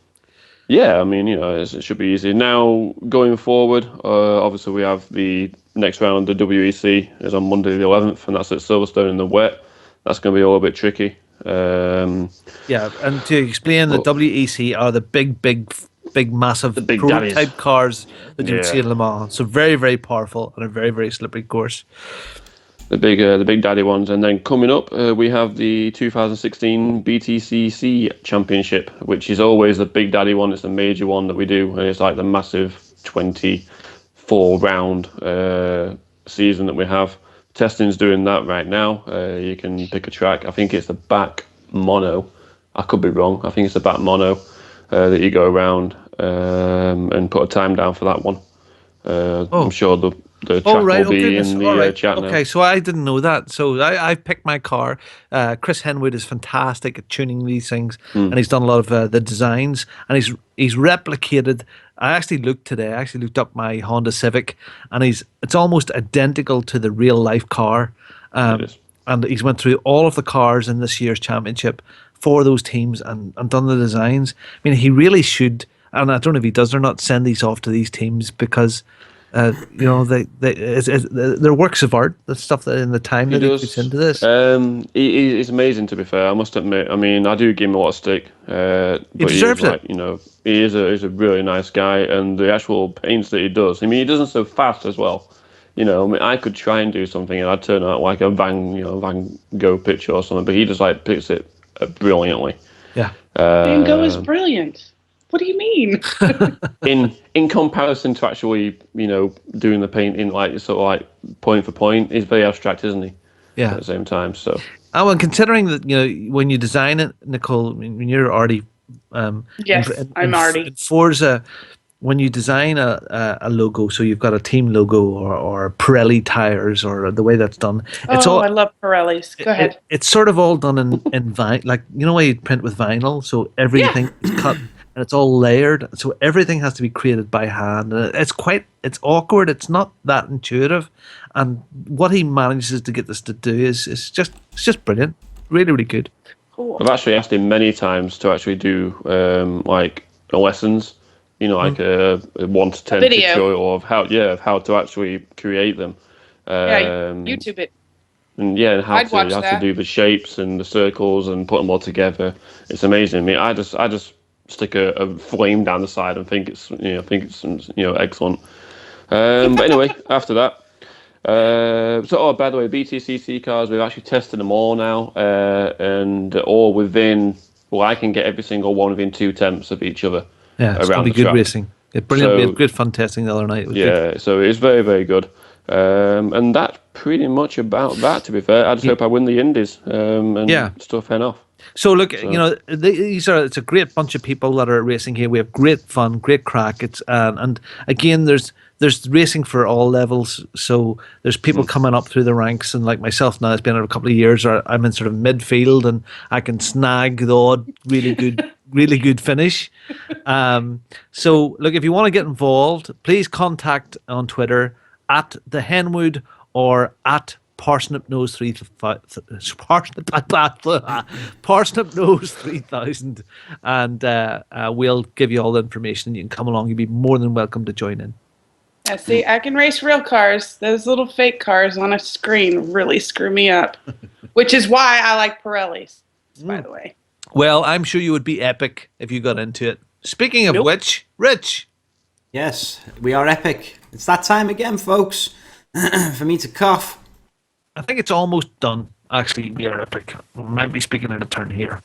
Yeah, I mean, it should be easy. Now, going forward, obviously we have the next round, the WEC is on Monday the 11th, and that's at Silverstone in the wet. That's going to be a little bit tricky. Yeah, and to explain, the Well- WEC are the big, massive The big prototype daddies. cars that you would see Yeah. in Le Mans. So very, very powerful and a very, very slippery course. The big daddy ones, and then coming up, we have the 2016 BTCC Championship, which is always the big daddy one. It's the major one that we do, and it's like the massive 24 round season that we have. Testing's doing that right now. You can pick a track. I think it's the back mono. I could be wrong. I think it's the back mono that you go around and put a time down for that one. I'm sure the track will be in the chat now. Okay, so I didn't know that. So I picked my car. Chris Henwood is fantastic at tuning these things, and he's done a lot of the designs, and he's replicated. I actually looked today. I actually looked up my Honda Civic, and it's almost identical to the real life car. It is. And he's went through all of the cars in this year's championship for those teams and done the designs. I mean, he really should, and I don't know if he does or not, send these off to these teams because. They're works of art. The stuff that in the time that he puts into this. He's amazing, to be fair. I must admit. I mean, I do give him a lot of stick. But He deserves it. He is a really nice guy, and the actual paints that he does. I mean, he does them so fast as well. I mean, I could try and do something, and I'd turn out like a Van Gogh picture or something, but he just like picks it brilliantly. Yeah. Van Gogh is brilliant. What do you mean? in comparison to actually, doing the painting like sort of like point for point, he's very abstract, isn't he? Yeah. At the same time, so. Oh, and considering that when you design it, Nicole, when you're already. Yes, I'm already. In Forza, when you design a logo, so you've got a team logo or Pirelli tires or the way that's done. It's all. I love Pirellis. Go ahead. It's sort of all done in vinyl, like why you print with vinyl, so everything is cut. And it's all layered, so everything has to be created by hand. And it's awkward. It's not that intuitive. And what he manages to get this to do is just brilliant. Really, really good. Cool. I've actually asked him many times to actually do like lessons, like a 1 to 10 video. tutorial of how to actually create them. YouTube it. And how I'd watch to that. do the shapes and the circles and put them all together. It's amazing. I mean, I just stick a flame down the side and think it's excellent. But anyway, after that. By the way, BTCC cars, we've actually tested them all now, and all within. Well, I can get every single one within 2 tenths of each other. Yeah, it's around really the good track. racing. Yeah, brilliant. We So- had good fun testing the other night. It was good. Yeah, so it's very, very good. And that's pretty much about that, to be fair. I just hope I win the Indies and stuff head off. So look, it's a great bunch of people that are racing here. We have great fun, great crack. It's and again, there's racing for all levels. So there's people coming up through the ranks, and like myself now, it's been a couple of years. Or I'm in sort of midfield, and I can snag the odd really good finish. So look, if you want to get involved, please contact on Twitter at the Henwood or at Parsnip Nose 3000, and we'll give you all the information. You can come along. You'd be more than welcome to join in. Yeah, see, I can race real cars. Those little fake cars on a screen really screw me up, which is why I like Pirellis, by the way. Well, I'm sure you would be epic if you got into it. Speaking of which, Rich. Yes, we are epic. It's that time again, folks, for me to cough. I think it's almost done. Actually, we are epic. We might be speaking out of turn here.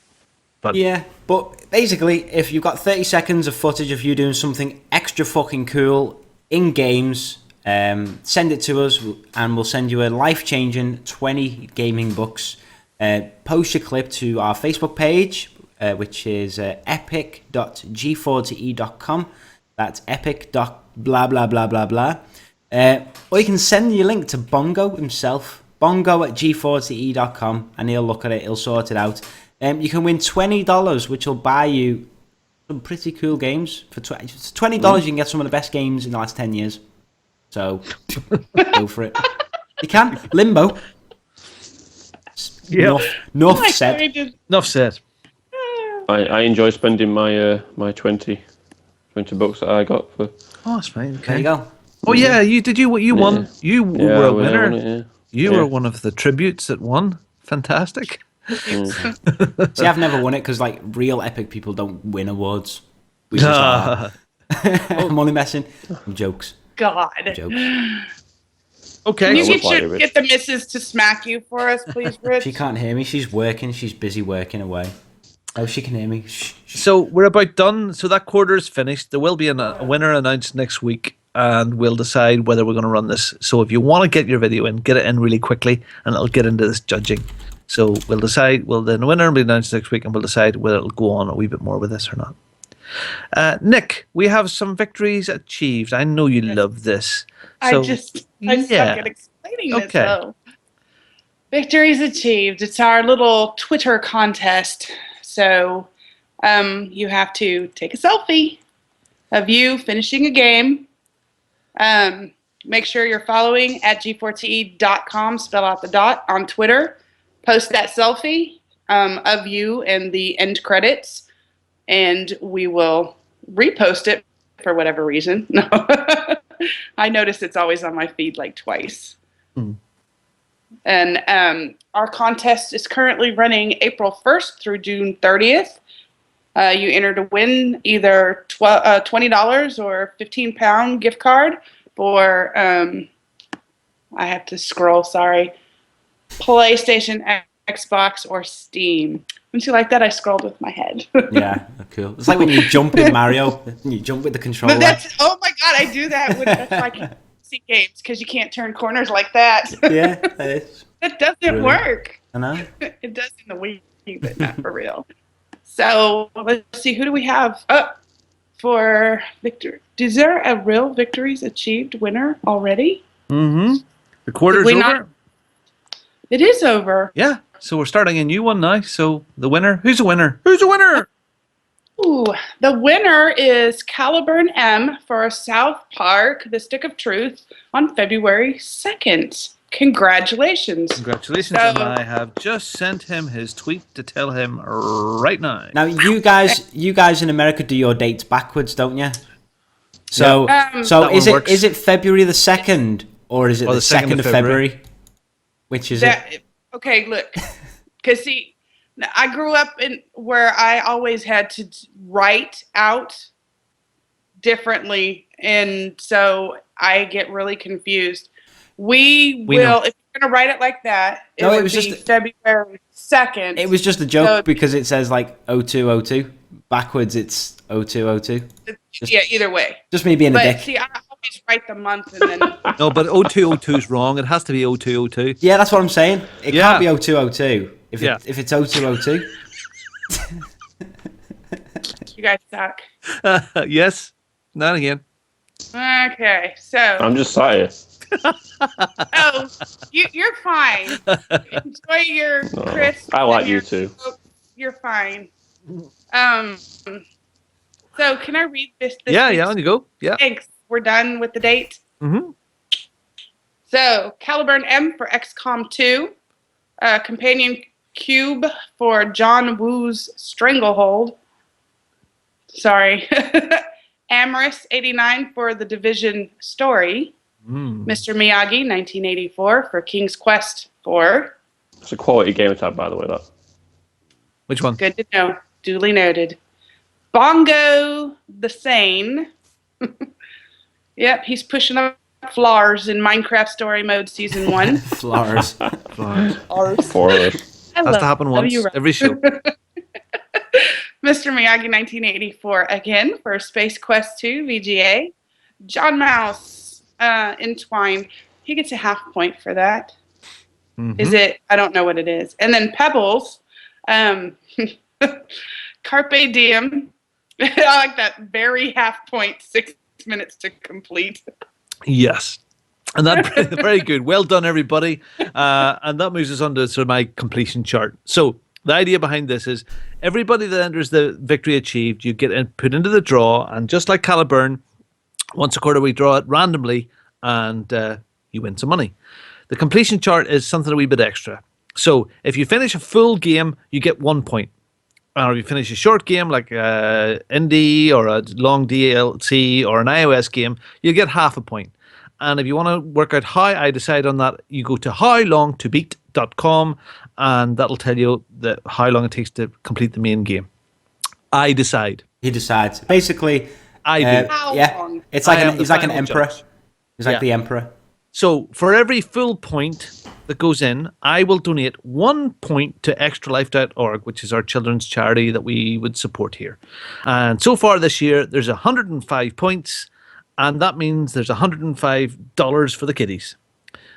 But Yeah, but basically, if you've got 30 seconds of footage of you doing something extra fucking cool in games, send it to us and we'll send you a life-changing 20 gaming books. Post your clip to our Facebook page, which is epic.g4te.com. That's epic.blah blah blah blah blah. Or you can send your link to Bongo himself, bongo@g4te.com, and he'll look at it, he'll sort it out. You can win $20, which will buy you some pretty cool games. For $20, you can get some of the best games in the last 10 years. So, go for it. You can. Limbo. Yeah. Enough said. Enough said. I enjoy spending my my 20 bucks that I got for. Oh, that's fine. Okay. There you go. Oh yeah, you won. You were a winner. Won it, yeah. You Yeah. were one of the tributes that won. Fantastic. See, I've never won it because like real epic people don't win awards. We just are. I'm only messing. Jokes. God. Jokes. Okay. Can you That was like Rich. get the missus to smack you for us, please, Rich? She can't hear me. She's working. She's busy working away. Oh, she can hear me. Shh. So we're about done. So that quarter is finished. There will be a winner announced next week, and we'll decide whether we're going to run this. So if you want to get your video in, get it in really quickly, and it'll get into this judging. So we'll decide. Well, then the winner will be announced next week, and we'll decide whether it'll go on a wee bit more with this or not. Nick, we have some victories achieved. I know you love this. So, I suck at explaining this, Okay. though. Victories achieved. It's our little Twitter contest. So you have to take a selfie of you finishing a game. Make sure you're following at g4te.com, spell out the dot, on Twitter. Post that selfie of you and the end credits, and we will repost it for whatever reason. No. I notice it's always on my feed like twice. And our contest is currently running April 1st through June 30th. You enter to win either $20 or £15 gift card for, I have to scroll, sorry, PlayStation, Xbox, or Steam. Once you like that, I scrolled with my head. Yeah, cool. It's like when you jump in Mario and you jump with the controller. But that's, oh my God, I do that with that's like games because you can't turn corners like that. Yeah, it is. It doesn't Brilliant. work. I know. It does in the Wii, but not for real. So let's see, who do we have up for victory? Is there a real victories achieved winner already? Mm-hmm. The quarter's Did we over. not- It is over. Yeah. So we're starting a new one now. So the winner. Who's the winner? Who's the winner? Ooh, the winner is Caliburn M for South Park, The Stick of Truth, on February 2nd. Congratulations. Congratulations. So- And I have just sent him his tweet to tell him right now. Now you guys in America do your dates backwards, don't you? So so That is one it works. is it February the 2nd or is it Or the 2nd of February? Which is it? Okay, look, because see, I grew up in where I always had to write out differently, and so I get really confused. We We will, know. if you're gonna write it like that, it No, it would was be just- February 2nd. It was just a joke So- because it says like 0202. Backwards it's 0202. yeah, either way. Just me being a But dick. see, I always write the month and then. No, but 0202 is wrong. It has to be 0202. Yeah, that's what I'm saying. It Yeah. can't be 0202 if Yeah. if it's 0202. You guys suck. Yes. Not again. Okay, so I'm just sat here. oh, you're fine. Enjoy your No, crisp. I like and you your too. Coke. You're fine. So can I read this? Yeah, week's- yeah, on you go. Yeah. Thanks. We're done with the date. Mm-hmm. So Caliburn M for XCOM 2, Companion Cube for John Woo's Stranglehold. Sorry. Amorous 89 for The Division Story. Mr. Miyagi 1984 for King's Quest 4. It's a quality game tab, by the way. That. Which one? Good to know. Duly noted. Bongo the Sane. Yep, he's pushing up flowers in Minecraft Story Mode Season 1. Flowers. For us. Has to happen once you, every show. Mr. Miyagi 1984 again for Space Quest 2 VGA. John Mouse Entwined. He gets a half point for that. Is it? I don't know what it is. And then Pebbles. Carpe Diem. I like that. Very half point. 6 minutes to complete. Yes. And that very good. Well done, everybody. And that moves us on to sort of my completion chart. So the idea behind this is everybody that enters the victory achieved, you get put into the draw, and just like Caliburn, once a quarter we draw it randomly, and you win some money. The completion chart is something a wee bit extra. So if you finish a full game, you get 1 point. Or if you finish a short game like indie or a long DLC or an iOS game, you get half a point. And if you want to work out how I decide on that, you go to howlongtobeat.com and that'll tell you how long it takes to complete the main game. I decide. He decides. Basically, I do. How yeah, long? it's like I am he's the like an final emperor. judge. He's like Yeah. the emperor. So for every full point that goes in, I will donate 1 point to extralife.org, which is our children's charity that we would support here. And so far this year, there's 105 points, and that means there's $105 for the kiddies.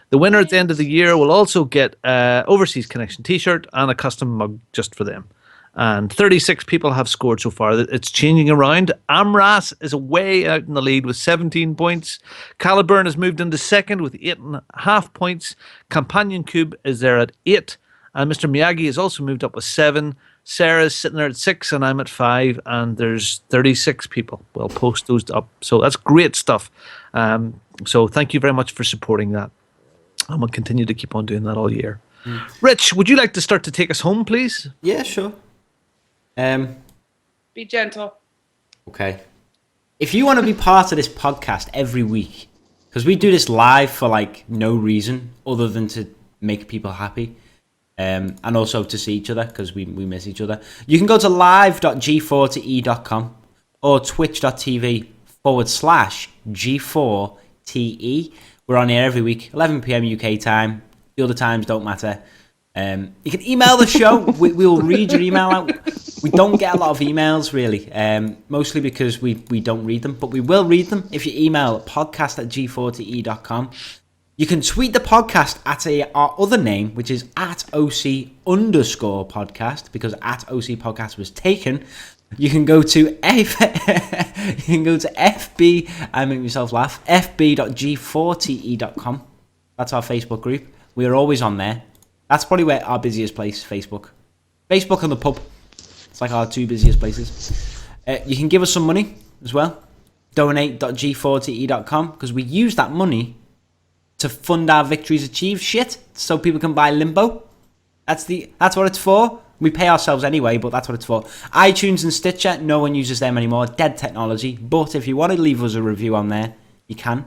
The winner at the end of the year will also get an Overseas Connection t-shirt and a custom mug just for them. And 36 people have scored so far. It's changing around. Amras is way out in the lead with 17 points. Caliburn has moved into second with 8.5 points. Companion Cube is there at 8. And Mr. Miyagi has also moved up with 7. Sarah's sitting there at 6 and I'm at 5. And there's 36 people. We'll post those up. So that's great stuff. So thank you very much for supporting that. And we'll continue to keep on doing that all year. Rich, would you like to start to take us home, please? Yeah, sure. Be gentle. Okay. If you want to be part of this podcast every week, because we do this live for like no reason other than to make people happy, and also to see each other because we miss each other, you can go to live.g4te.com or twitch.tv/G4TE. We're on here every week, 11 p.m. UK time. The other times don't matter. You can email the show. We will read your email out. We don't get a lot of emails, really, mostly because we don't read them, but we will read them if you email podcast@g4te.com. You can tweet the podcast at our other name, which is @OC_podcast, because @OC podcast was taken. You can go to FB, I make myself laugh, fb.g4te.com. That's our Facebook group. We are always on there. That's probably where our busiest place, Facebook. Facebook and the pub. It's like our two busiest places. You can give us some money as well. Donate.g4te.com, because we use that money to fund our Victories Achieved shit so people can buy Limbo. That's what it's for. We pay ourselves anyway, but that's what it's for. iTunes and Stitcher, no one uses them anymore. Dead technology. But if you want to leave us a review on there, you can.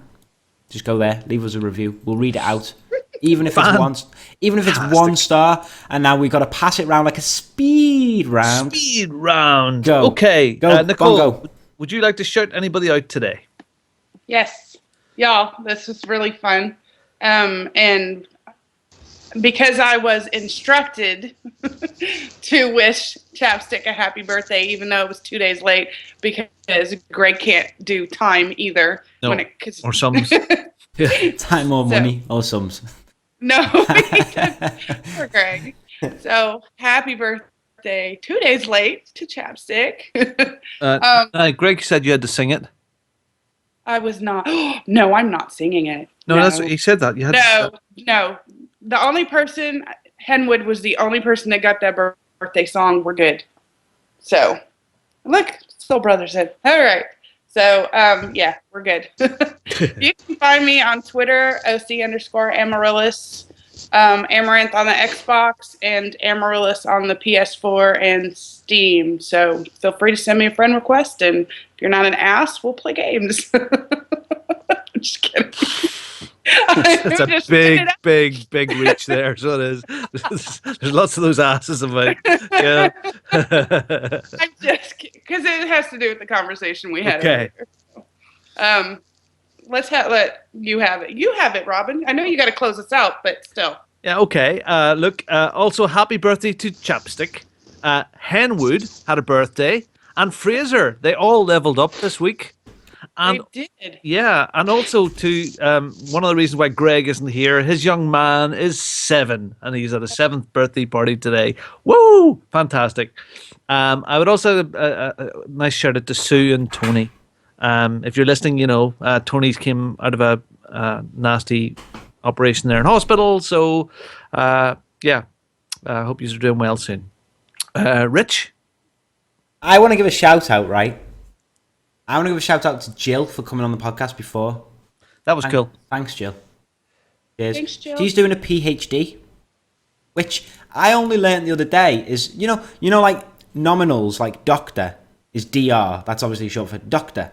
Just go there, leave us a review. We'll read it out. Even if it's one star, and now we've got to pass it round like a speed round. Speed round. Go. Okay. Go, Nicole, Bongo. would you like to shout anybody out today? Yes. Y'all, this was really fun. And because I was instructed to wish Chapstick a happy birthday, even though it was 2 days late, because Greg can't do time either. No, or sums. Time or money or sums. No, for Greg. So happy birthday 2 days late to Chapstick. Greg said you had to sing it. I was not. No, I'm not singing it. No, that's he said that. You had No. The only person, Henwood was the only person that got that birthday song. We're good. So, look, Soul Brother said, all right. So, yeah, we're good. You can find me on Twitter, OC_Amaryllis, Amaranth on the Xbox, and Amaryllis on the PS4 and Steam. So, feel free to send me a friend request, and if you're not an ass, we'll play games. I'm just kidding. It's a big reach there. So it is. There's lots of those asses about. Yeah. I'm just because it has to do with the conversation we had. Okay. Earlier. Let you have it. You have it, Robin. I know you got to close us out, but still. Yeah. Okay. Look. Also, happy birthday to Chapstick. Henwood had a birthday, and Fraser. They all leveled up this week. And they did. Yeah, and also to one of the reasons why Greg isn't here, his young man is 7, and he's at a 7th birthday party today. Woo! Fantastic. I would also a nice shout out to Sue and Tony. If you're listening, you know Tony's came out of a nasty operation there in hospital. So yeah, I hope you're doing well soon. Rich, I want to give a shout out, right? I want to give a shout out to Jill for coming on the podcast before. that was cool. Thanks, Jill. Cheers. Thanks, Jill. She's doing a PhD, which I only learned the other day. Is you know, like nominals, like doctor is DR. That's obviously short for doctor,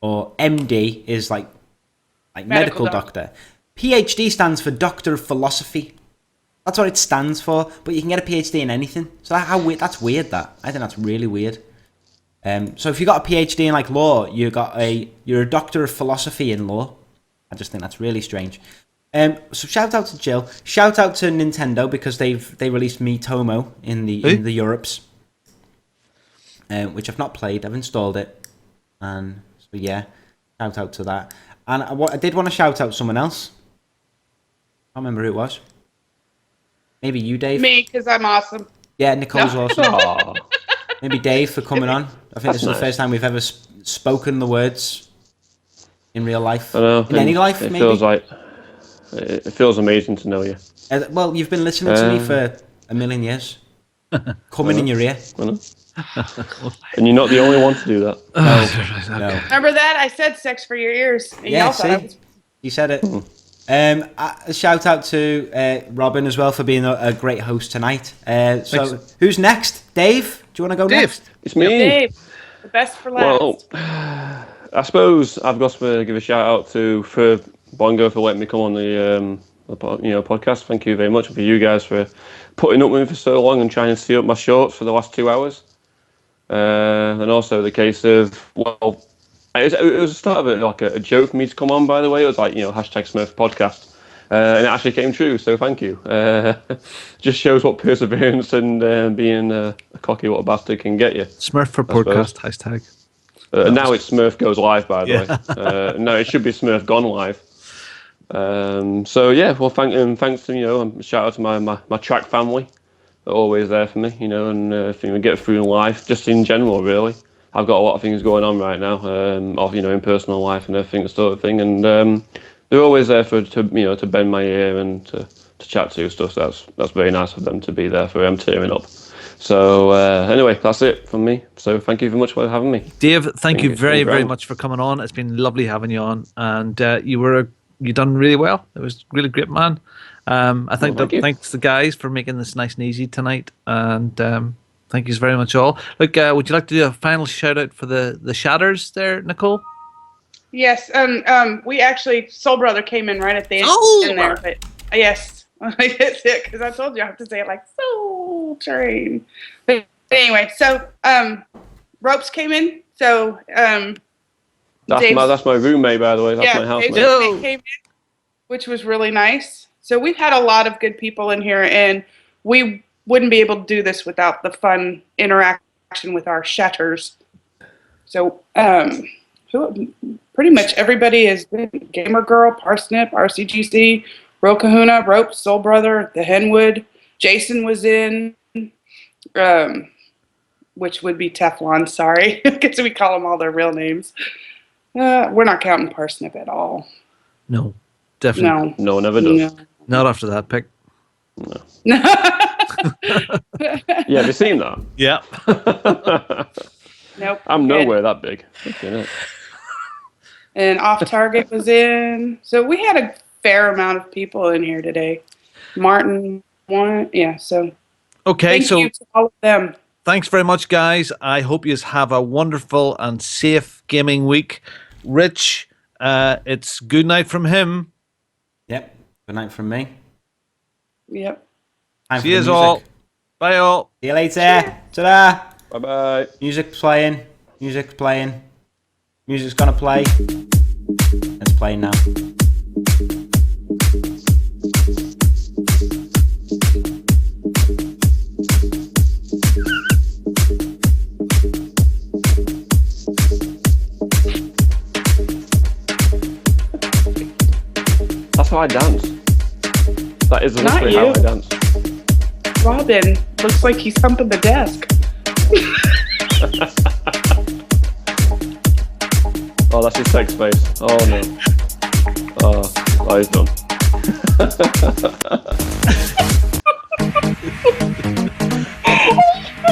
or MD is like medical doctor. PhD stands for Doctor of Philosophy. That's what it stands for. But you can get a PhD in anything. So that's weird. That I think that's really weird. So if you got a PhD in like law, you're a Doctor of Philosophy in law. I just think that's really strange. So shout out to Jill. Shout out to Nintendo because they released Miitomo in the Europes, which I've not played. I've installed it, and so yeah, shout out to that. And I did want to shout out someone else. I can't remember who it was. Maybe you, Dave. Me, because I'm awesome. Yeah, Nicole's No. awesome. Aw. Maybe Dave for coming on. I think this is the first time we've ever spoken the words in real life. I know. In any life, it maybe. It feels amazing to know you. Well, you've been listening to me for a million years. Coming in your ear. I know. And you're not the only one to do that. No. Remember that? I said sex for your ears. And Yeah, y'all thought I see? was... You said it. A shout out to Robin as well for being a great host tonight. So who's next? Dave? Do you want to go next? It's me. Dave, the best for last. Well, I suppose I've got to give a shout out for Bongo for letting me come on the podcast. Thank you very much for you guys for putting up with me for so long and trying to see up my shorts for the last 2 hours. And also the case of, well, it was the start of it, like a joke for me to come on, by the way. It was like, hashtag Smurf podcast. And it actually came true, so thank you. Just shows what perseverance and being a cocky little bastard can get you. Smurf for podcast, hashtag. Now it's Smurf Goes Live, by the way. No, it should be Smurf Gone Live. So yeah, well, thanks to, shout out to my track family. They're always there for me, and if we get through life, just in general, really. I've got a lot of things going on right now, in personal life and everything, sort of thing, and they're always there to bend my ear and to chat to stuff. That's very nice of them to be there for. I'm tearing up. So anyway, that's it from me. So thank you very much for having me, Dave. Thank you very, very much for coming on. It's been lovely having you on, and you done really well. It was really great, man. I think thanks to the guys for making this nice and easy tonight, and thank you very much all. Look, would you like to do a final shout out for the Shatters there, Nicole? Yes, we actually, Soul Brother came in right at the end there, but yes, because I told you I have to say it like Soul Train. But anyway, so Ropes came in, so that's my roommate, by the way. That's my housemate. Dave's came in, which was really nice. So we've had a lot of good people in here, and we wouldn't be able to do this without the fun interaction with our Shatters. So pretty much everybody is Gamer Girl, Parsnip, RCGC, Real Kahuna, Ropes, Soul Brother, the Henwood. Jason was in, which would be Teflon, sorry, because we call them all their real names. We're not counting Parsnip at all. No, definitely. No, never does. No. Not after that pick. No. Yeah, have you seen that? Yeah. Nope. I'm nowhere that big. Okay, And Off Target was in. So we had a fair amount of people in here today. Martin won. Yeah, so Okay, thank you to all of them. Thanks very much, guys. I hope you have a wonderful and safe gaming week. Rich, it's good night from him. Yep. Good night from me. Yep. Time See for the you all. music. Bye, all. See you later. Ta-da. Bye-bye. Music's playing. Music's playing. Music's gonna play. It's playing now. That's how I dance. That is Not literally how I you. dance. Robin looks like he's humping the desk. Oh, that's his sex face. Oh no. Oh, that is done.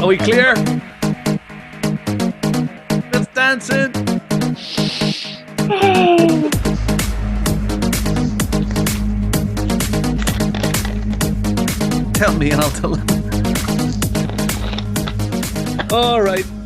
Are we clear? Let's dance it. Tell me and I'll tell them. All right.